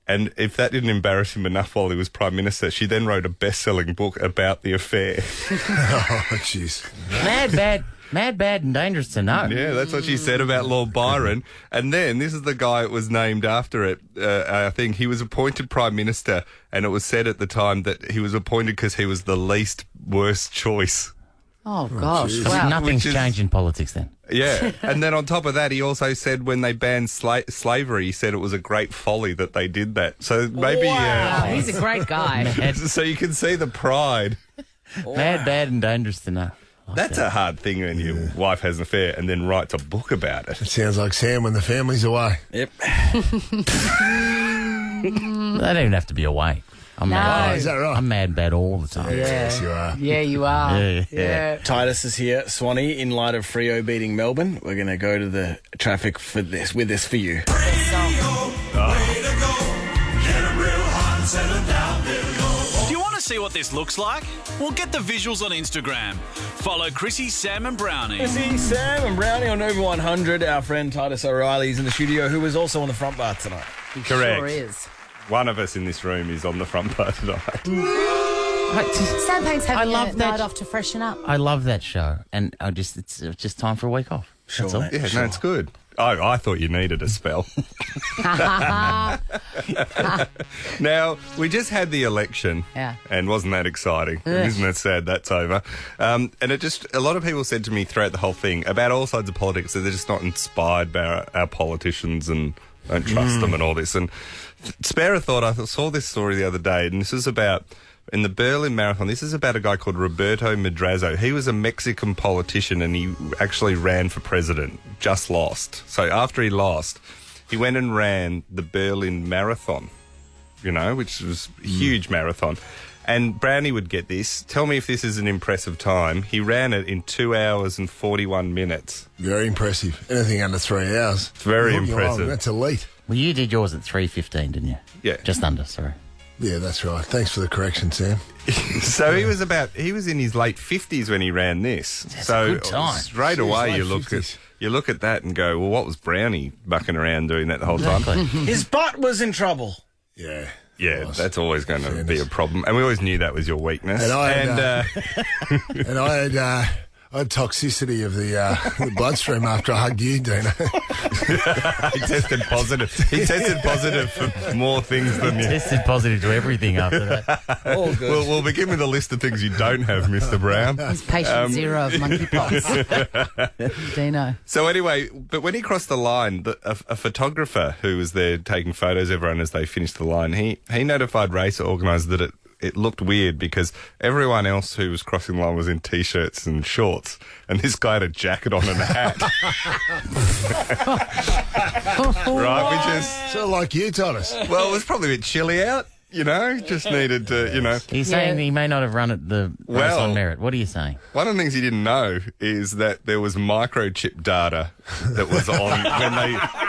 And if that didn't embarrass him enough while he was Prime Minister, she then wrote a best-selling book about the affair. Oh, jeez. Mad, bad and dangerous to know. Yeah, that's what she said about Lord Byron. And then, this is the guy that was named after it. I think he was appointed Prime Minister, and it was said at the time that he was appointed because he was the least worst choice. Oh, gosh. Wow. Nothing's changed in politics then. Yeah. And then on top of that, he also said when they banned slavery, he said it was a great folly that they did that. So maybe... Wow, he's a great guy. So you can see the pride. Mad, bad and dangerous to know. That's a hard thing when your wife has an affair and then writes a book about it. It sounds like Sam when the family's away. Yep. They don't even have to be away. I'm mad. Oh, is that right? I'm mad bad all the time. Yes, you are. Yeah, you are. Yeah. Titus is here, Swanee. In light of Freo beating Melbourne, we're going to go to the traffic with this for you. Do you want to see what this looks like? Well, get the visuals on Instagram. Follow Chrissie, Sam and Brownie. Chrissie, Sam and Brownie on Over 100. Our friend Titus O'Reily is in the studio, who is also on the front bar tonight. Correct. Sure is. One of us in this room is on the front bar tonight. Sam Payne's having love a that. night off to freshen up. I love that show, and it's just time for a week off. Sure, That's all. mate. Yeah, Sure. no, it's good. I thought you needed a spell. Now, we just had the election. Yeah. And wasn't that exciting? Isn't it sad that's over? And a lot of people said to me throughout the whole thing about all sides of politics that they're just not inspired by our politicians and don't trust them and all this. And spare a thought, I saw this story the other day, and this is about... In the Berlin Marathon, this is about a guy called Roberto Madrazo. He was a Mexican politician and he actually ran for president, just lost. So after he lost, he went and ran the Berlin Marathon, which was a huge marathon. And Brownie would get this. Tell me if this is an impressive time. He ran it in 2 hours and 41 minutes. Very impressive. Anything under 3 hours. It's very Looking impressive. along, that's elite. Well, you did yours at 3:15, didn't you? Yeah. Just under, sorry. Yeah, that's right. Thanks for the correction, Sam. So he was in his late 50s when he ran this. That's so a good time. Straight Jeez, away late you look at that and go, well, what was Brownie bucking around doing that the whole time? His butt was in trouble. Yeah. Yeah, that's always going to be a problem. And we always knew that was your weakness. And I I had toxicity of the bloodstream after I hugged you, Deano. He tested positive. He tested positive for more things than you. Tested positive to everything after that. All good. We'll begin with a list of things you don't have, Mr. Brown. He's patient zero of monkeypox. Deano. So anyway, but when he crossed the line, a photographer who was there taking photos of everyone as they finished the line, he notified race organisers that it looked weird because everyone else who was crossing the line was in T-shirts and shorts, and this guy had a jacket on and a hat. Right, we just... Sort of like you, Titus. Well, it was probably a bit chilly out. Just needed to, He's saying he may not have run at the race on merit. What are you saying? One of the things he didn't know is that there was microchip data that was on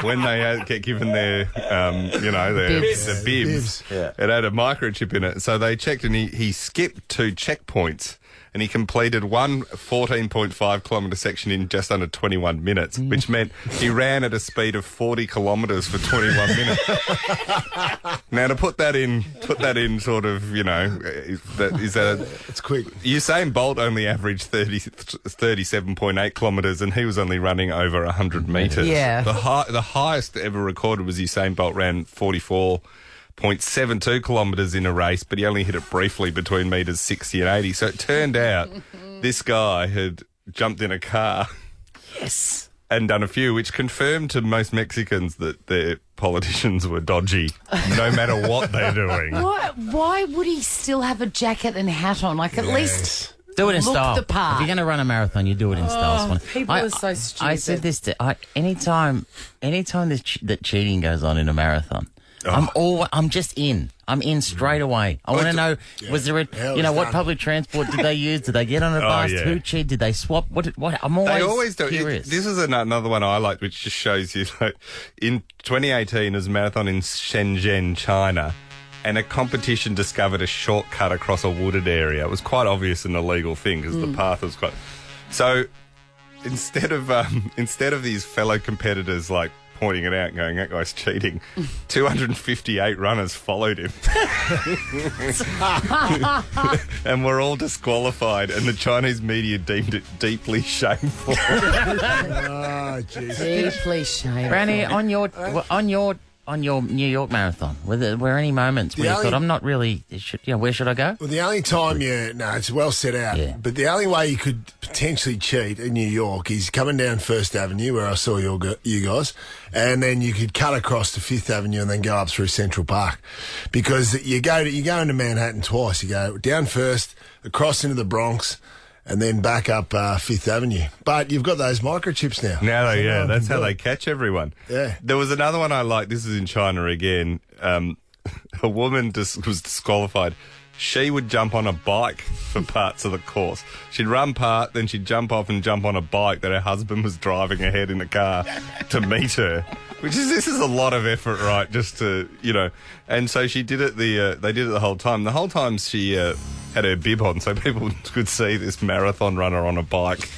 when they get given their, their bibs. Yeah. It had a microchip in it. So they checked and he skipped 2 checkpoints. And he completed one 14.5 kilometre section in just under 21 minutes, which meant he ran at a speed of 40 kilometres for 21 minutes. Now, to put that in sort of, it's quick. Usain Bolt only averaged 37.8 kilometres and he was only running over 100 metres. Yeah. The highest ever recorded was Usain Bolt ran 44.72 kilometres in a race, but he only hit it briefly between metres 60 and 80. So it turned out this guy had jumped in a car. Yes. And done a few, which confirmed to most Mexicans that their politicians were dodgy, no matter what they're doing. Why would he still have a jacket and hat on? At least... Do it in look style. the part. If you're going to run a marathon, you do it in style. People are so stupid. I said this anytime that cheating goes on in a marathon, I'm just in. I'm in straight away. I want to know, was there what public transport did they use? Did they get on a bus? Yeah. Who cheated? Did they swap? What? I'm always They always do. curious. This is another one I liked, which just shows you, in 2018, there was a marathon in Shenzhen, China, and a competition discovered a shortcut across a wooded area. It was quite obvious an illegal thing because the path was quite... So instead of these fellow competitors pointing it out and going, that guy's cheating, 258 runners followed him. And were all disqualified, and the Chinese media deemed it deeply shameful. Oh, jeez. Deeply shameful. Brownie, on your New York marathon, were there any moments where you thought, I'm not really, where should I go? Well, the only time it's well set out. Yeah. But the only way you could potentially cheat in New York is coming down First Avenue, where I saw you guys, and then you could cut across to Fifth Avenue and then go up through Central Park, because you go into Manhattan twice. You go down First, across into the Bronx, and then back up Fifth Avenue. But you've got those microchips now. That's how they catch everyone. Yeah. There was another one I liked. This is in China again. A woman was disqualified. She would jump on a bike for parts of the course. She'd run part, then she'd jump off and jump on a bike that her husband was driving ahead in the car to meet her. This is a lot of effort, right? Just to, And so she did it. They did it the whole time. The whole time she had her bib on, so people could see this marathon runner on a bike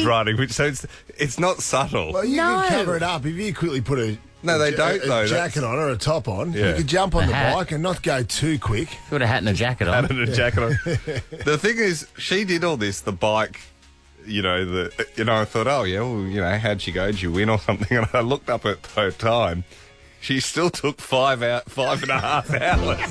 riding. So it's not subtle. Well, you can cover it up if you quickly put a jacket on or a top on. Yeah. You could jump on the hat. bike and not go too quick. Put a hat and a jacket on. The thing is, she did all this. The bike. I thought, how'd she go? Did you win or something? And I looked up at her time. She still took 5.5 hours.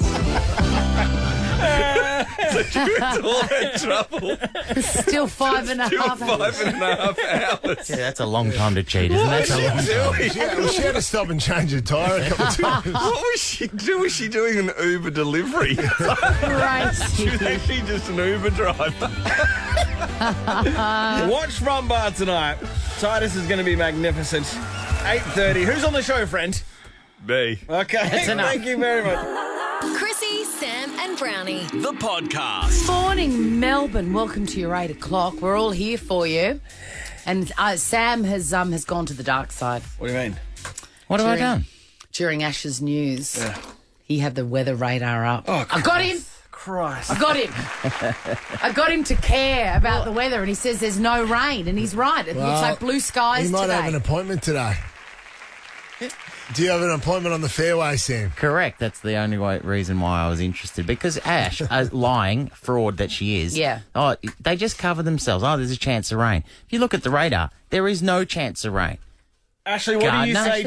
So she was all in trouble. Still 5.5 hours. 5.5 hours. Yeah, that's a long time to cheat, isn't it? She had to stop and change her tyre a couple of times. What was she doing? Was she doing an Uber delivery? She was actually just an Uber driver. Watch Front Bar tonight. Titus is going to be magnificent. 8:30. Who's on the show, friend? Me. Okay. That's enough. Thank you very much. Chrissie, Sam and Brownie. The podcast. Morning, Melbourne. Welcome to your 8 o'clock. We're all here for you. And Sam has gone to the dark side. What do you mean? What have I done? During Ash's news, he had the weather radar up. Oh, I got him. Christ. I got him. I got him to care about the weather, and he says there's no rain, and he's right. It looks like blue skies He might today. have an appointment today. Do you have an appointment on the fairway, Sam? Correct. That's the only reason why I was interested. Because Ash, lying fraud that she is, they just cover themselves. Oh, there's a chance of rain. If you look at the radar, there is no chance of rain. Ashley, what do you say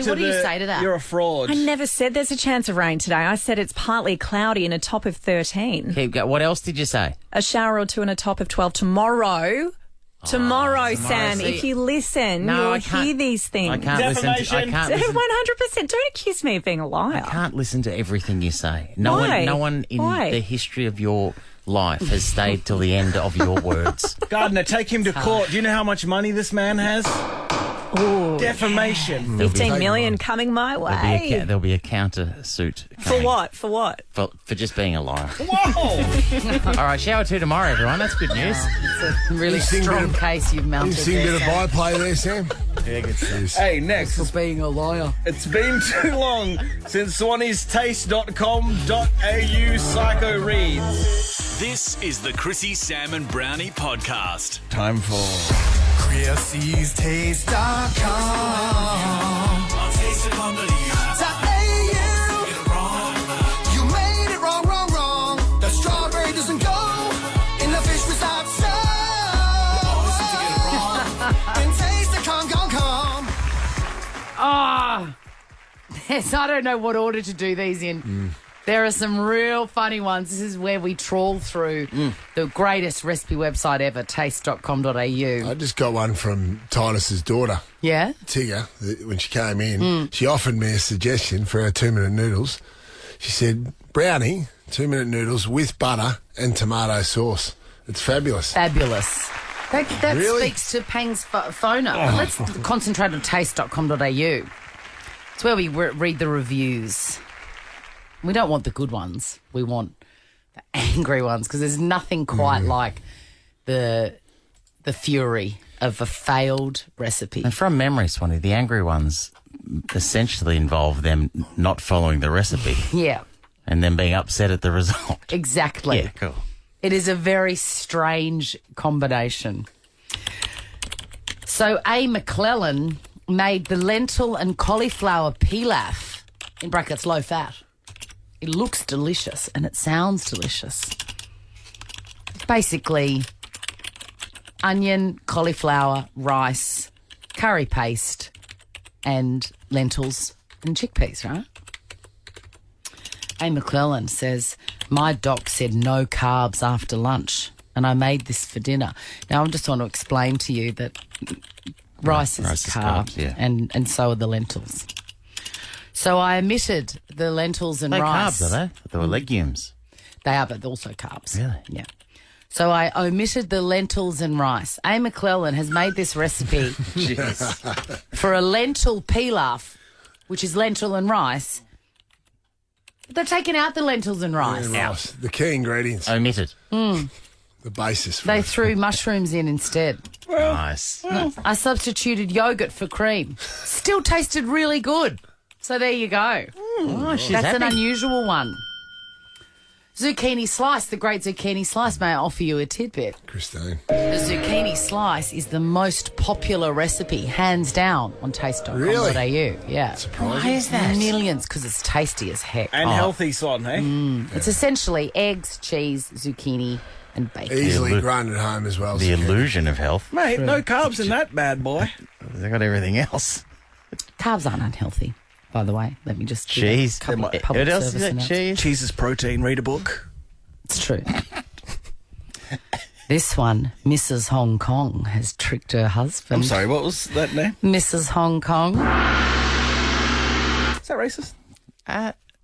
to that? You're a fraud. I never said there's a chance of rain today. I said it's partly cloudy and a top of 13. Keep going. What else did you say? A shower or two and a top of 12 tomorrow. Tomorrow, Sam, if you listen, you'll hear these things. I can't listen. 100%. Don't accuse me of being a liar. I can't listen to everything you say. No one in the history of your life has stayed till the end of your words. Gardner, take him to court. Do you know how much money this man has? Ooh, defamation. 15 million coming my way. There'll be a counter suit. For what? For what? For just being a liar. Whoa! All right, shower 2 tomorrow, everyone. That's good news. It's a really strong case you've mounted. You sing a bit of byplay there, Sam? Yeah, good stuff. Hey, next. For being a liar. It's been too long since SwanniesTaste.com.au Psycho reads. This is the Chrissie, Sam and Brownie podcast. Time for ChrissiesTaste.com. I'll taste it humbly. You made it wrong. The strawberry doesn't go in the fish without sauce. And taste the come. Yes, I don't know what order to do these in. There are some real funny ones. This is where we trawl through the greatest recipe website ever, taste.com.au. I just got one from Titus's daughter. Yeah? Tigger, when she came in. She offered me a suggestion for our 2-minute noodles. She said, Brownie, 2-minute noodles with butter and tomato sauce. It's fabulous. Fabulous. That Really? speaks to Pang's phoner. Let's concentrate on taste.com.au. It's where we read the reviews. We don't want the good ones. We want the angry ones because there's nothing quite like the fury of a failed recipe. And from memory, Swanee, the angry ones essentially involve them not following the recipe. Yeah. And then being upset at the result. Exactly. Yeah, cool. It is a very strange combination. So A. McClellan made the lentil and cauliflower pilaf, in brackets low fat. It looks delicious and it sounds delicious. Basically, onion, cauliflower, rice, curry paste, and lentils and chickpeas, right? A. McClellan says, my doc said no carbs after lunch and I made this for dinner. Now, I just want to explain to you that rice is carb yeah. and so are the lentils. So I omitted the lentils and They're rice. carbs, are they? They were legumes. They are, but they're also carbs. Really? Yeah. So I omitted the lentils and rice. A. McClellan has made this recipe for a lentil pilaf, which is lentil and rice. They've taken out the lentils and rice. Yeah, rice. The key ingredients. Omitted. The basis for They it. threw mushrooms in instead. Nice. I substituted yogurt for cream. Still tasted really good. So there you go. Oh, she's That's an happy. unusual one. Zucchini slice, the great zucchini slice. May I offer you a tidbit? Christine. The zucchini slice is the most popular recipe, hands down, on taste.com.au. Really? Yeah. Surprising. Why is that? Millions, because it's tasty as heck. And healthy, Swan, hey? It's essentially eggs, cheese, zucchini, and bacon. Easily grown at home as well. The illusion of health. Mate, no carbs in that bad boy. They got everything else. Carbs aren't unhealthy, by the way. Let me just... Cheese. Public What else is service that? announcement. Cheese? Cheese is protein. Read a book. It's true. This one, Mrs. Hong Kong, has tricked her husband. I'm sorry, what was that name? Mrs. Hong Kong. Is that racist?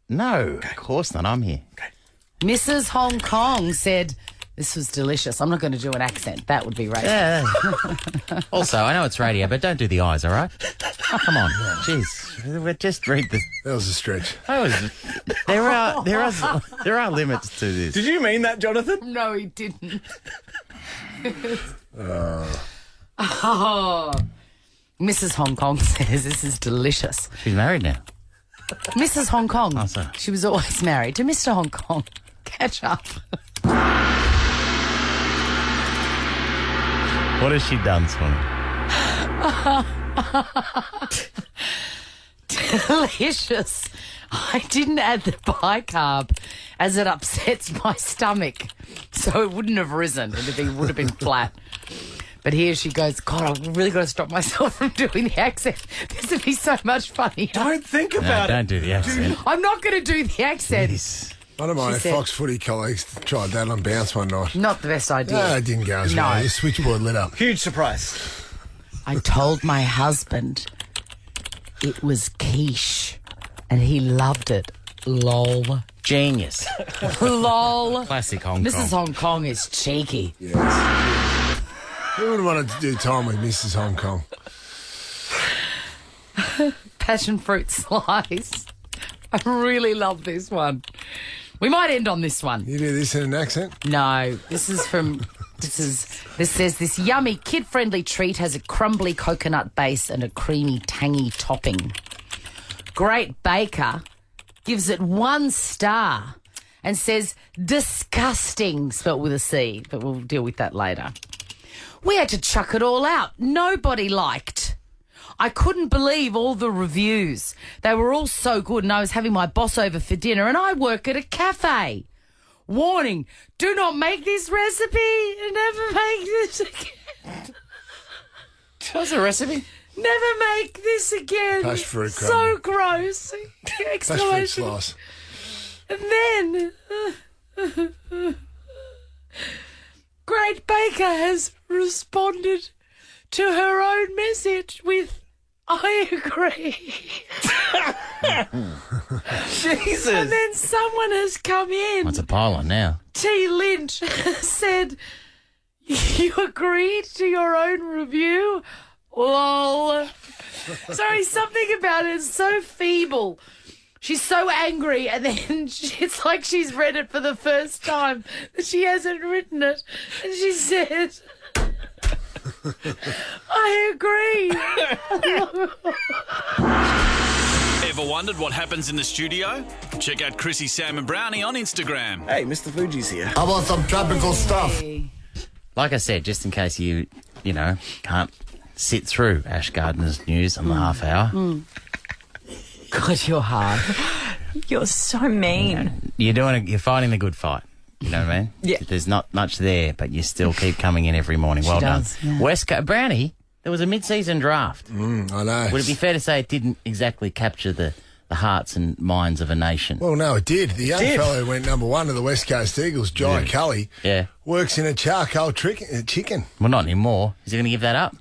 No, of course not. I'm here. Mrs. Hong Kong said this was delicious. I'm not going to do an accent. That would be racist. Yeah. Also, I know it's radio, but don't do the eyes, all right? Oh, come on. Jeez. Just read the... That was a stretch. There are limits to this. Did you mean that, Jonathan? No, he didn't. Oh. Mrs. Hong Kong says this is delicious. She's married now. Mrs. Hong Kong. Oh, sorry. She was always married to Mr. Hong Kong. Catch up. What has she done, Swanee? delicious. I didn't add the bicarb as it upsets my stomach, so it wouldn't have risen. It would have been flat. But here she goes, God, I've really got to stop myself from doing the accent. This would be so much funnier. Don't think about Don't do the accent. I'm not going to do the accent. One of my She said- Fox footy colleagues tried that on bounce one night. Not the best idea. No, it didn't go as well. No. The switchboard lit up. Huge surprise. I told my husband it was quiche, and he loved it. Lol. Genius. Lol. Classic Hong Mrs. Kong. Hong Kong is cheeky. Who would have wanted to do time with Mrs. Hong Kong? Passion fruit slice. I really love this one. We might end on this one. You do this in an accent? No, this is from. This says this yummy kid-friendly treat has a crumbly coconut base and a creamy, tangy topping. Great Baker gives it 1 star and says disgusting, spelt with a C, but we'll deal with that later. We had to chuck it all out. Nobody liked. I couldn't believe all the reviews. They were all so good, and I was having my boss over for dinner, and I work at a cafe. Warning, do not make this recipe. Never make this again. What's the recipe? Never make this again. Passion fruit So gross. Passion fruit Exclamation. slice. And then Great Baker has responded to her own message with, I agree. Jesus. And then someone has come in. What's a pile-on now? T. Lynch said, you agreed to your own review? Lol. Sorry, something about it is so feeble. She's so angry, and then it's like she's read it for the first time, that she hasn't written it. And she said, I agree. Ever wondered what happens in the studio? Check out Chrissie, Sam and Brownie on Instagram. Hey, Mr. Fuji's here. How about some tropical stuff? Like I said, just in case you can't sit through Ash Gardner's news on the half hour. God, you're hard. You're so mean. You're fighting the good fight. You know what I mean? Yeah. There's not much there, but you still keep coming in every morning. Well done. Yeah. West Coast Brownie, there was a mid-season draft. I know. Would it be fair to say it didn't exactly capture the hearts and minds of a nation? Well, no, it did. The young fellow who went number 1 to the West Coast Eagles, Jai Cully, works in a charcoal chicken. Well, not anymore. Is he going to give that up?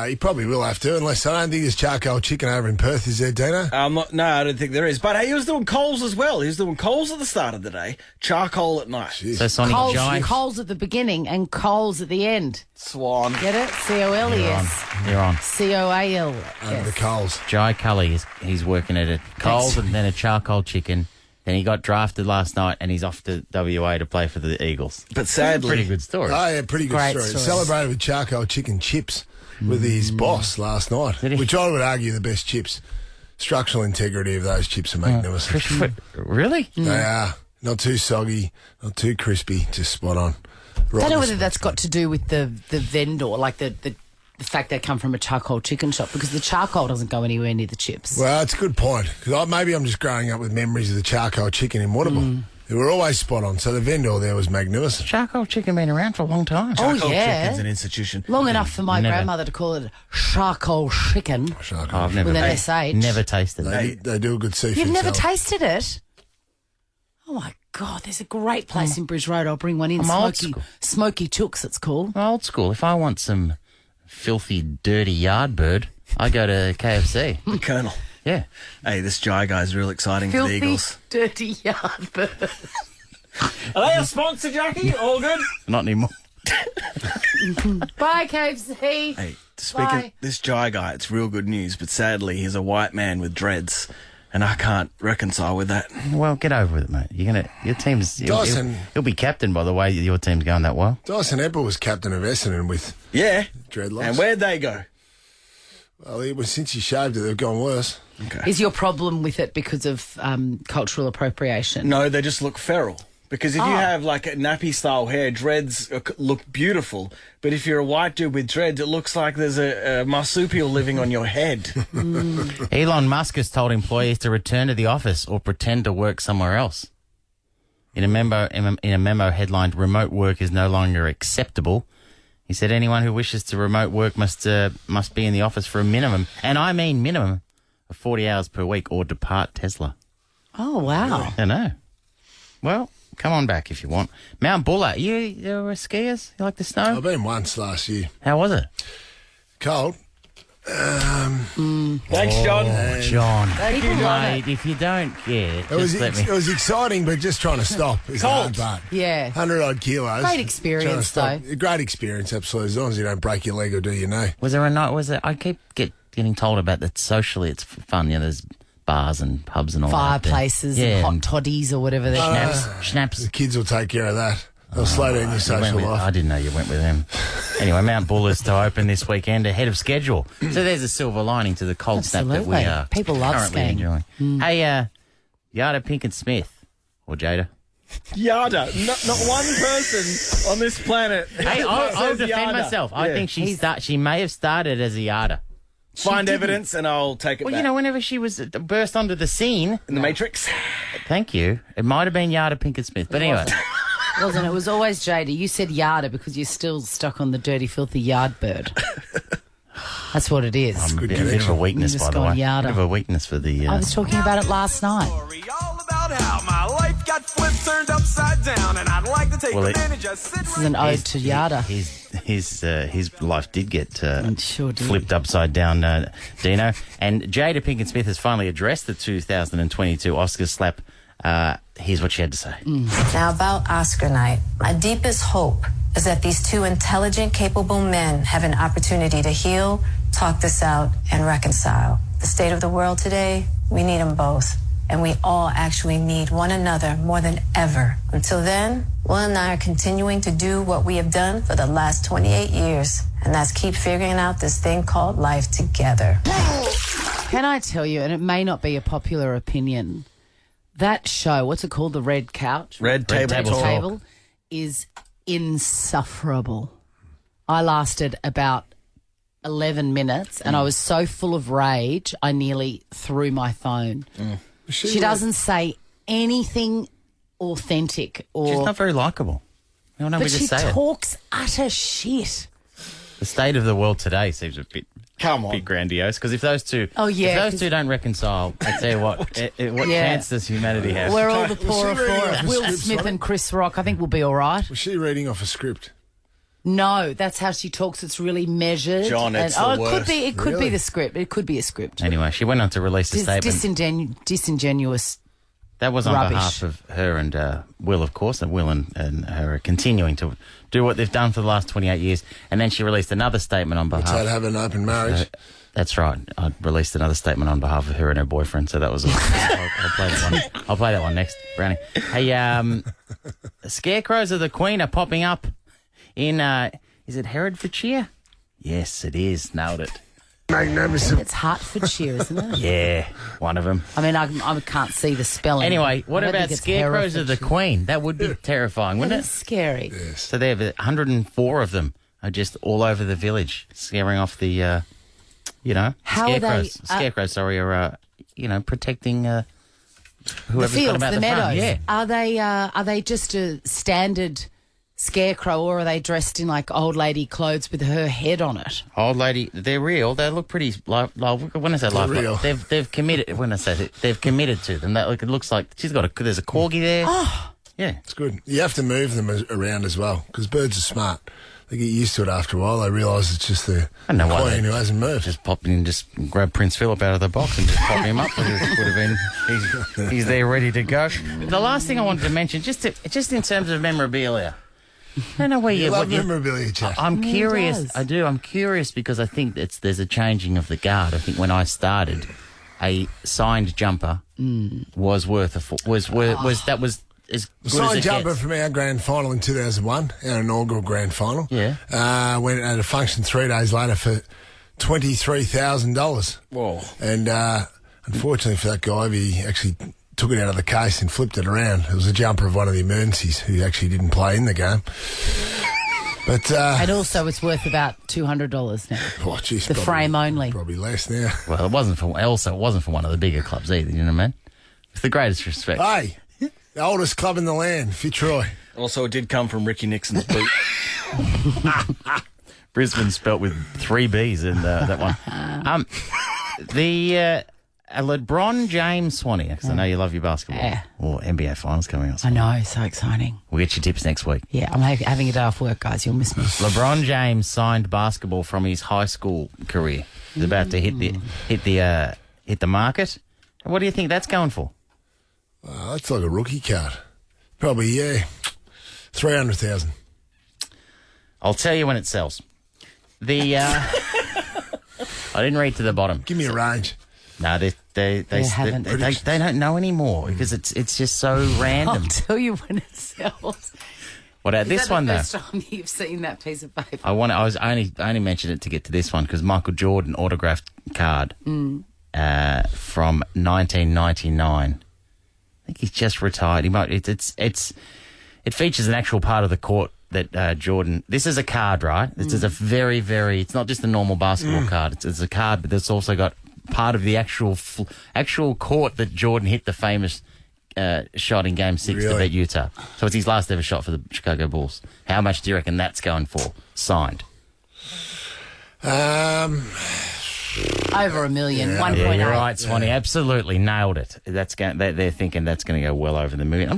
He probably will have to, unless I don't think there's charcoal chicken over in Perth, is there, Deano? No, I don't think there is. But hey, he was doing coals as well. He was doing coals at the start of the day, charcoal at night. So Sonic Coles at the beginning and coals at the end. Swan. Get it? C-O-L-E-S. You're on. C-O-A-L. Over the coals. Jai Cully, he's working at a Coles and then a charcoal chicken. Then he got drafted last night and he's off to WA to play for the Eagles. But sadly... Pretty good story. Oh, yeah, pretty good story. Celebrated with charcoal chicken chips with his boss last night, which I would argue the best chips. Structural integrity of those chips are magnificent. Really? They are. Not too soggy, not too crispy, just spot on. I don't know whether that's got to do with the vendor, like the fact they come from a charcoal chicken shop, because the charcoal doesn't go anywhere near the chips. Well, it's a good point, because maybe I'm just growing up with memories of the charcoal chicken in Warrnambool. They were always spot on, so the vendor there was magnificent. Charcoal chicken been around for a long time. Charcoal chicken's an institution. Long enough for my grandmother to call it charcoal chicken. I've never with an SH. Never tasted it. They do a good seafood You've never salad. tasted it? Oh, my God, there's a great place in Bridge Road. I'll bring one in. I'm old school. Smoky Tooks, it's called. I'm old school. If I want some filthy, dirty yard bird, I go to KFC. The Colonel. Yeah. Hey, this Jai guy's real exciting for the Filthy, Eagles. dirty yard bird. Are they a sponsor, Jackie? All good? Not anymore. Bye, KFC. Hey, speaking this Jai guy, it's real good news, but sadly he's a white man with dreads, and I can't reconcile with that. Well, get over with it, mate. Your team's... Dyson. He'll be captain, by the way, your team's going that well. Dyson Epper was captain of Essendon with dreadlocks. And where'd they go? Well, since he shaved it, they've gone worse. Okay. Is your problem with it because of cultural appropriation? No, they just look feral. Because if you have like a nappy-style hair, dreads look beautiful. But if you're a white dude with dreads, it looks like there's a marsupial living on your head. Elon Musk has told employees to return to the office or pretend to work somewhere else. In a memo headlined, "Remote work is no longer acceptable." He said anyone who wishes to remote work must be in the office for a minimum, and I mean minimum, of 40 hours per week or depart Tesla. Oh, wow. I know. Well, come on back if you want. Mount Buller, you were skiers? You like the snow? I've been once last year. How was it? Cold. Thanks, John. John. Thank you, John. Mate, if you don't care, It was exciting, but just trying to stop is the hard part. Yeah. 100-odd kilos. Great experience, though. Great experience, absolutely. As long as you don't break your leg or do your knee. Was there a night? I keep getting told about that socially. It's fun. You know, there's bars and pubs and all Fireplaces that. and hot toddies or whatever they're Schnapps. The kids will take care of that. They'll slow down your social life. I didn't know you went with them. Anyway, Mount Buller's to open this weekend ahead of schedule. So there's a silver lining to the cold snap that we are People love currently skiing. enjoying. Hey, Yada Pinkett Smith or Jada. Yada. Not one person on this planet. Hey, I'll defend Yada. myself. I think she may have started as a Yada. Find evidence and I'll take it back. Well, you know, whenever she was burst onto the scene. In the Matrix. Thank you. It might have been Yada Pinkett Smith. But anyway. Wasn't it? It was always Jada. You said Yada because you're still stuck on the dirty, filthy yard bird. That's what it is. A bit of a weakness, You by just the way. gone Yada. A bit of a weakness for the... I was talking about it last night. All about how my life got flipped, turned upside down, and I'd like to take a minute, just sit This is an ode to Yada. His life did get sure did. flipped upside down, Deano. And Jada Pinkett Smith has finally addressed the 2022 Oscars slap. Here's what she had to say. Now, about Oscar night, my deepest hope is that these two intelligent, capable men have an opportunity to heal, talk this out, and reconcile. The state of the world today, we need them both. And we all actually need one another more than ever. Until then, Will and I are continuing to do what we have done for the last 28 years, and that's keep figuring out this thing called life together. Can I tell you, and it may not be a popular opinion, that show, what's it called? The Red Couch? Red Table Talk. Is insufferable. I lasted about 11 minutes and I was so full of rage, I nearly threw my phone. She doesn't say anything authentic. She's not very likeable. But she talks utter shit. The state of the world today seems a bit grandiose, because if those two don't reconcile, I tell you what chance does humanity have? We're all the poorer for it. Will Smith and Chris Rock, I think we'll be all right. Was she reading off a script? No, that's how she talks. It's really measured. John, it's the worst. It could be the script. It could be a script. Anyway, she went on to release a statement. Disingenuous. That was on rubbish. behalf of her and Will, of course, and Will and her are continuing to do what they've done for the last 28 years. And then she released another statement on behalf... To have an open marriage. That's right. I released another statement on behalf of her and her boyfriend, so that was... I'll play that one. I'll play that one next, Brownie. Hey, scarecrows of the Queen are popping up in... is it Herefordshire? Yes, it is. Nailed it. Magnificent. It's Hertfordshire, isn't it? Yeah, one of them. I mean, I can't see the spelling. Anyway, what I don't about think it's scarecrows of the Herefordshire. Queen? That would be terrifying, wouldn't It's it? scary. Yes. So there, 104 of them are just all over the village, scaring off the, How are they, scarecrows, are, protecting The whoever's got fields, them out the the front. meadows. Yeah. Are they just a standard scarecrow, or are they dressed in like old lady clothes with her head on it? Old lady, they're real. They look pretty when I say life, real. they've committed. When I say it, they've committed to them. It looks like there's a corgi there. Oh, yeah, it's good. You have to move them around as well, because birds are smart. They get used to it after a while. They realise it's just the Queen who hasn't moved. Just pop in and just grab Prince Philip out of the box and just pop him up. Would have been he's there ready to go. The last thing I wanted to mention, just in terms of memorabilia. I don't know where you love memorabilia, Jack. I'm curious. I do. I'm curious because I think there's a changing of the guard. I think when I started, a signed jumper was worth as good as signed it jumper gets. from our grand final in 2001, our inaugural grand final. Yeah. Went at a function 3 days later for $23,000. Whoa. And unfortunately for that guy, he actually took it out of the case and flipped it around. It was a jumper of one of the emergencies who actually didn't play in the game. But and also, it's worth about $200 now. Oh, geez, the frame only. Probably less now. Well, it wasn't for one of the bigger clubs either. You know what I mean? With the greatest respect. Hey, the oldest club in the land, Fitzroy. Also, it did come from Ricky Nixon's boot. Brisbane spelt with 3 B's in that one. The LeBron James Swanee, because I know you love your basketball. Yeah. Or NBA finals coming up. I know, so exciting. We'll get your tips next week. Yeah, I'm having a day off work, guys. You'll miss me. LeBron James signed basketball from his high school career. He's about to hit the market. What do you think that's going for? That's like a rookie card. Probably, yeah, 300,000. I'll tell you when it sells. I didn't read to the bottom. Give me a range. No, they don't know anymore because it's just so random. I'll tell you when it sells. What about this one though? Is that the first time you've seen that piece of paper? I only mentioned it to get to this one because Michael Jordan autographed card from 1999. I think he's just retired. He might. It features an actual part of the court that Jordan. This is a card, right? This is a very, very. It's not just a normal basketball card. It's a card, but it's also got part of the actual court that Jordan hit the famous shot in Game 6 to beat Utah. So it's his last ever shot for the Chicago Bulls. How much do you reckon that's going for? Signed. Over $1 million, 1.8. Yeah, you're right, Swanee. Absolutely nailed it. They're thinking that's going to go well over the $1 million.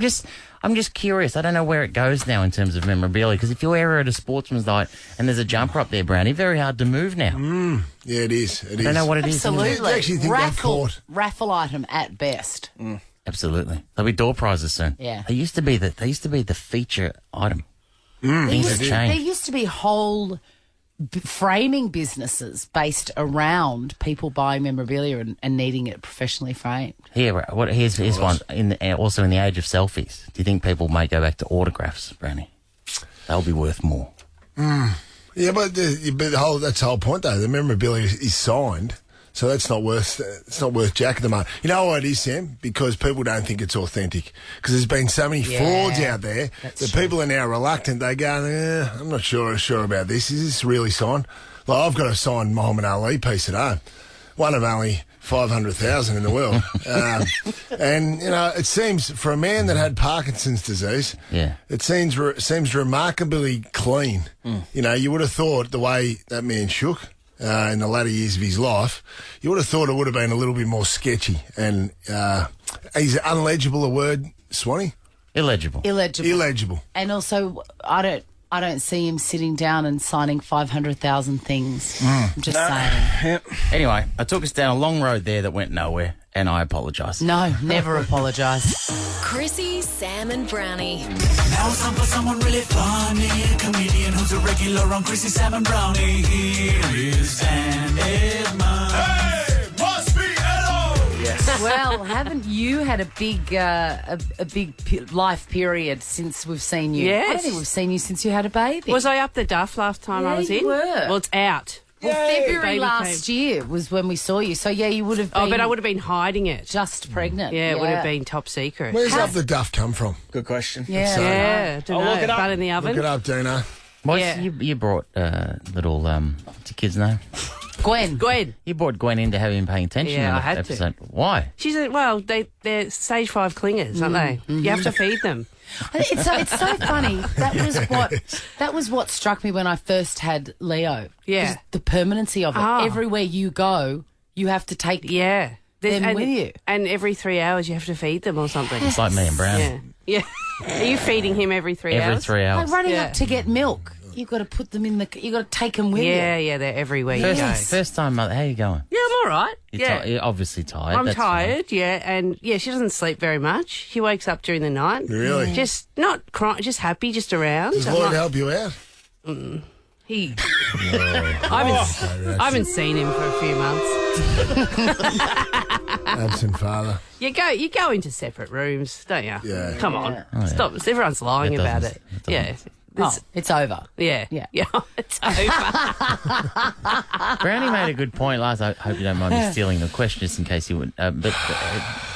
I'm just curious. I don't know where it goes now in terms of memorabilia because if you're ever at a sportsman's night and there's a jumper up there, Brownie, very hard to move now. Yeah, it is. I don't know what it is. Absolutely. I actually think Raffle item at best. Absolutely. There'll be door prizes soon. Yeah. They used to be the feature item. Things have There changed. used to be whole framing businesses based around people buying memorabilia and needing it professionally framed. Here's one. Also in the age of selfies, do you think people may go back to autographs, Brownie? They'll be worth more. Yeah, but that's the whole point though. The memorabilia is signed, so that's not worth. It's not worth jack at the moment. You know why it is, Sam? Because people don't think it's authentic. Because there's been so many frauds out there that people are now reluctant. They go, I'm not sure about this. Is this really signed? Like I've got a signed Muhammad Ali piece at home, one of only 500,000 in the world, and it seems for a man that had Parkinson's disease, it seems remarkably clean. You would have thought the way that man shook. In the latter years of his life, you would have thought it would have been a little bit more sketchy. And is unlegible a word, Swanee? Illegible. And also, I don't see him sitting down and signing 500,000 things. I'm just saying. Anyway, I took us down a long road there that went nowhere, and I apologise. No, never apologise. Chrissie, Sam and Brownie. Now it's time for someone really funny. A comedian who's a regular on Chrissie, Sam and Brownie. Here is Sam Edmonds. Hey, must be Edo. Yes. Well, haven't you had a big life period since we've seen you? Yes. I don't think we've seen you since you had a baby. Was I up the duff last time I was you in? were. Well, it's out. Well, February Baby last year was when we saw you. So, yeah, you would have been... Oh, but I would have been hiding it. Just pregnant. Yeah, it would have been top secret. Where's up the duff come from? Good question. Yeah, don't know. Look it up. Butt in the oven. Look it up, Deano. You brought little, what's your kid's name? Gwen. You brought Gwen in to have him paying attention Yeah, in I the had episode. Why? She's they're stage 5 clingers, aren't they? You have to feed them. It's so funny. That was what struck me when I first had Leo. Yeah. 'Cause the permanency of it. Oh. Everywhere you go, you have to take them with you. And every 3 hours you have to feed them or something. It's like me and Brownie. Yeah. Are you feeding him every 3 hours? Every 3 hours. Like running up to get milk. You've got to put them in you got to take them with you. Yeah, they're everywhere you go. First time, mother, how you going? Yeah, I'm all right. You're obviously tired. I'm That's tired, and she doesn't sleep very much. She wakes up during the night. Really? Just not crying, just happy, just around. Does Lloyd help you out? I haven't seen him for a few months. Absent father. You go into separate rooms, don't you? Yeah. Come on, Oh, yeah. stop. Everyone's lying about it. Yeah. It's over. Yeah. It's over. Brownie made a good point last. I hope you don't mind me stealing the question, just in case you wouldn't.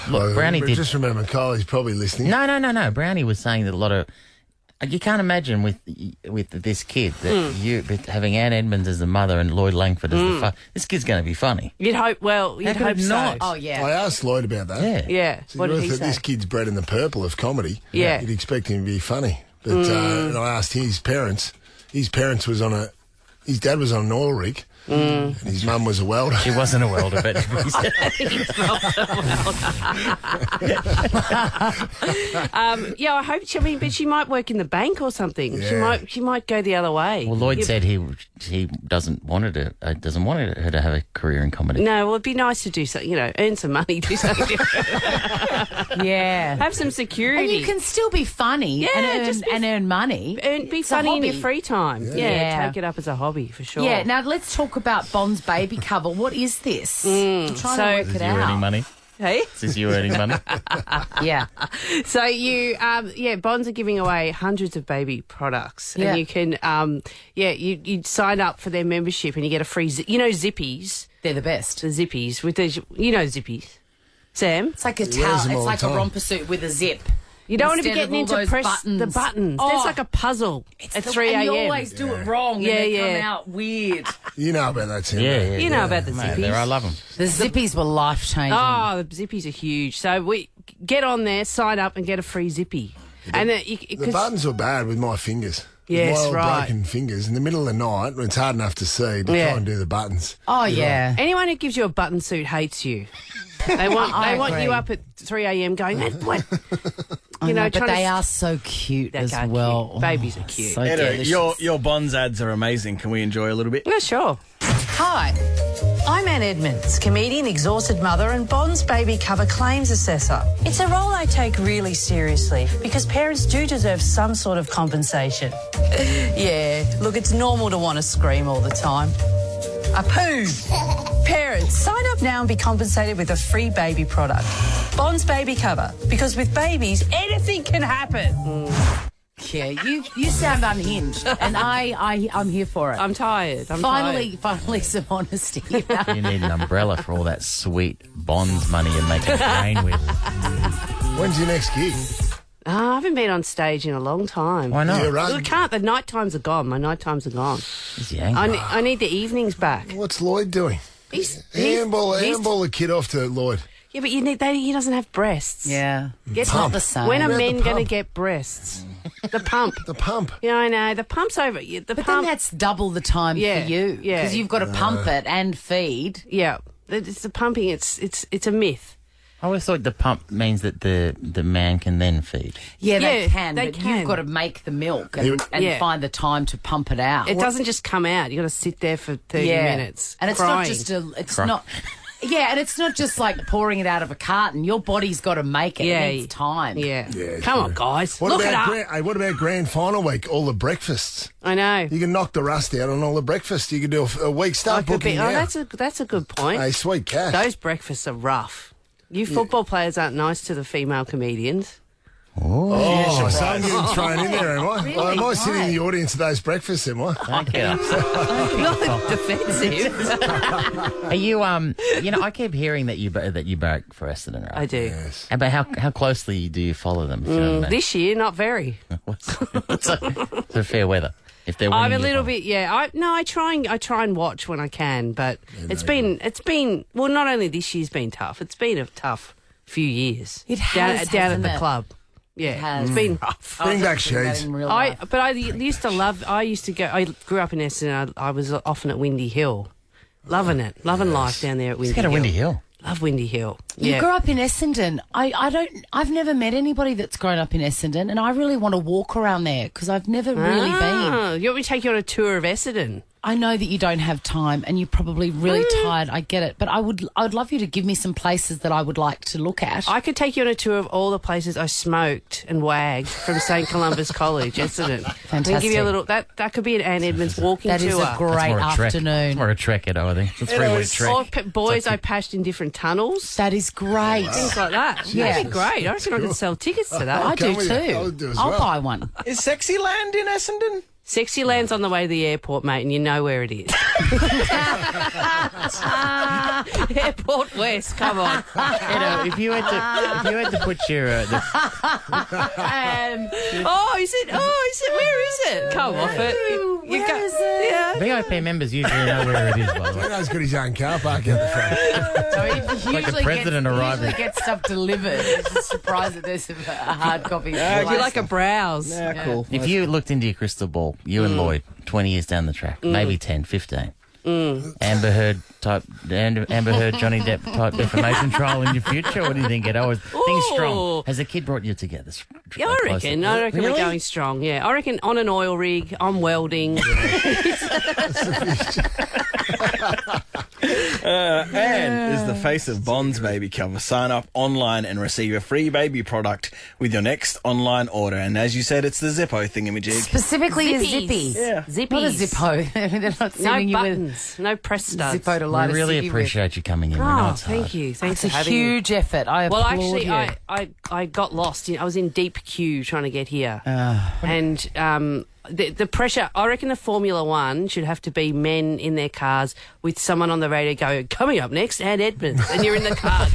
Look, Brownie did. Just remember, Kylie's probably listening. No. Brownie was saying that a lot of. You can't imagine with this kid that with having Ann Edmonds as the mother and Lloyd Langford as the this kid's going to be funny. You'd hope. Well, you'd hope not. So. Oh yeah. I asked Lloyd about that. Yeah. So What did he that say? this kid's bred in the purple of comedy. Yeah. You'd expect him to be funny, but and I asked his parents. His parents was on his dad was on an oil rig. And his mum was a welder. She wasn't a welder, but I hope. But she might work in the bank or something. Yeah. She might go the other way. Well, Lloyd said he doesn't want her to have a career in comedy. No, well, it'd be nice to do something. Earn some money, do something different. Yeah. Have some security. And you can still be funny and earn money. Be funny in your free time. Yeah, take it up as a hobby for sure. Yeah, now let's talk about Bond's baby cover. What is this? I'm trying to work it You out. earning money? Hey? Is you earning money? Yeah. So you, Bonds are giving away hundreds of baby products, Yeah. and you can, you sign up for their membership and you get a free, Zippies. They're the best. The Zippies with the, Zippies. Sam, It's like a wears towel. them It's all like the a time. romper suit with a zip. you don't want to be Instead of getting all into those press the buttons. Oh. That's like a puzzle at 3 And a.m. you always do it wrong. Yeah, and they yeah. come out weird. You know about that, Tim. Yeah. You know about the Mate, Zippies. I love them. The zippies were life changing. Oh, the Zippies are huge. So we get on there, sign up, and get a free Zippy. And The buttons were bad with my fingers. With Yes, my old right. broken fingers. In the middle of the night, when it's hard enough to see, to Yeah. try and do the buttons. Oh yeah. anyone who gives you a button suit hates you. They want I you agree. up at 3 a.m. going, what? I know, but trying to they are so cute They're as cute. well. Babies Oh, are cute. So Edo, delicious. your Bonds ads are amazing. Can we enjoy a little bit? Yeah, sure. Hi, I'm Ann Edmonds, comedian, exhausted mother, and Bond's baby cover claims assessor. It's a role I take really seriously because parents do deserve some sort of compensation. Yeah, look, it's normal to want to scream all the time. A poo. Parents, sign up now and be compensated with a free baby product. Bond's baby cover, because with babies, anything can happen. Yeah, you sound unhinged, and I'm here for it. I'm tired. Finally, some honesty. You need an umbrella for all that sweet Bonds money you're making it rain with. When's your next gig? I haven't been on stage in a long time. Why not? Yeah, right. I can't. The night times are gone. My night times are gone. Is he angry? I need the evenings back. What's Lloyd doing? He's Handball the kid off to Lloyd. Yeah, but he doesn't have breasts. Yeah, It's not the same. When are What about men the going to pump? get breasts? The pump. The pump. Yeah, I know. The pump's over. The But then pump. that's double the time Yeah, for you. yeah. Because you've got to pump it and feed. Yeah, it's the pumping. It's a myth. I always thought the pump means that the man can then feed. Yeah, they Yeah, can, they but can. you've got to make the milk and Yeah. find the time to pump it out. It doesn't just come out. You got to sit there for 30 minutes. And it's crying. not just not. Yeah, and it's not just like pouring it out of a carton. Your body's got to make it. Yeah. It needs time. Yeah. Yeah, Come true. on, guys. What Look it about up. what about grand final week? All the breakfasts. I know. You can knock the rust out on all the breakfasts. You can do a week. Start booking now. That's a good point. Hey, sweet cash. Those breakfasts are rough. You football players aren't nice to the female comedians. Oh, so I'm getting thrown in there, am I? Really? Well, am I sitting in the audience at those breakfasts, am I? Don't get upset. Not defensive. Are you I keep hearing that you barrack for Essendon, right? I do. Yes. But how closely do you follow them? If you know what I mean? This year, not very. So fair weather. If they're winning, I'm a you little follow. bit, yeah. I try and watch when I can, but it's been well. Not only this year's been tough. It's been a tough few years. It down has, at hasn't the it? club. Yeah, has. it's been rough. Bring back shades. I used to love. I used to go. I grew up in Essendon. I was often at Windy Hill, loving it, loving life down there at Windy Let's go to Hill. Windy Hill. Love Windy Hill. You Yeah. grew up in Essendon. I've never met anybody that's grown up in Essendon, and I really want to walk around there because I've never really been. You want me to take you on a tour of Essendon? I know that you don't have time and you're probably really tired. I get it. But I would love you to give me some places that I would like to look at. I could take you on a tour of all the places I smoked and wagged from St. Columbus College, Essendon. Fantastic. And give you a little... That could be an Ann Edmonds walking That tour. is a great afternoon. It's more a trek, Edo, I think. It's a 3-week trek. Or boys I patched in different tunnels. That is great. Things like that. Yeah. That'd be great. I reckon I could sell tickets to that. I do too. I'll buy one. Is Sexyland in Essendon? Sexyland's on the way to the airport, mate, and you know where it is. Airport West, come on. Edo, if you had to put your... is it? Where is it? Come off it. Where is it? Yeah. VIP members usually know where it is, by the way. He's got his own car park out the front. So he Like the president arriving. usually gets stuff delivered. It's a surprise that there's a hard copy. You like a browse. Yeah, cool. If you looked into your crystal ball, you and Lloyd, 20 years down the track, maybe 10, 15, Amber Heard, Johnny Depp type defamation trial in your future? What do you think, Edo? Things strong. Has a kid brought you together? Yeah, I reckon we're going strong. Yeah, I reckon on an oil rig, I'm welding. Anne is the face of Bond's baby cover. Sign up online and receive a free baby product with your next online order. And as you said, it's the Zippo thingamajig. Specifically Zippies. a zippy. Yeah. Zippies. Not a Zippo. They're not No sending you with buttons, no press studs. Zippo to light We a really ciggy appreciate you coming in. We know Oh, it's hard. thank you. Thanks It's for a having me. huge effort. I Well, applaud actually, you. I got lost. I was in deep queue trying to get here. And the pressure, I reckon the Formula One should have to be men in their cars with someone on the radio going, coming up next, Ann Edmonds. And you're in the car.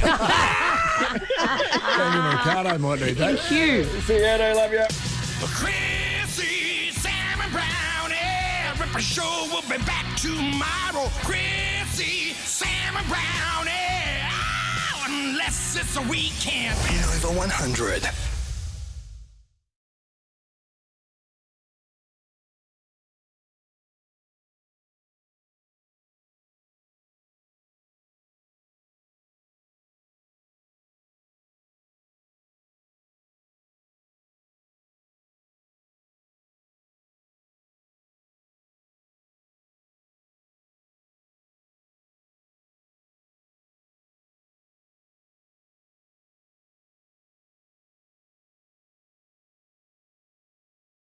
Daniel Ricciardo might need that. Thank you. See you, Edo. Love you. Chrissie, Sam and Brownie. Ripper Show will be back tomorrow. Chrissie, Sam and Brownie. Oh, unless it's a weekend. In over 100.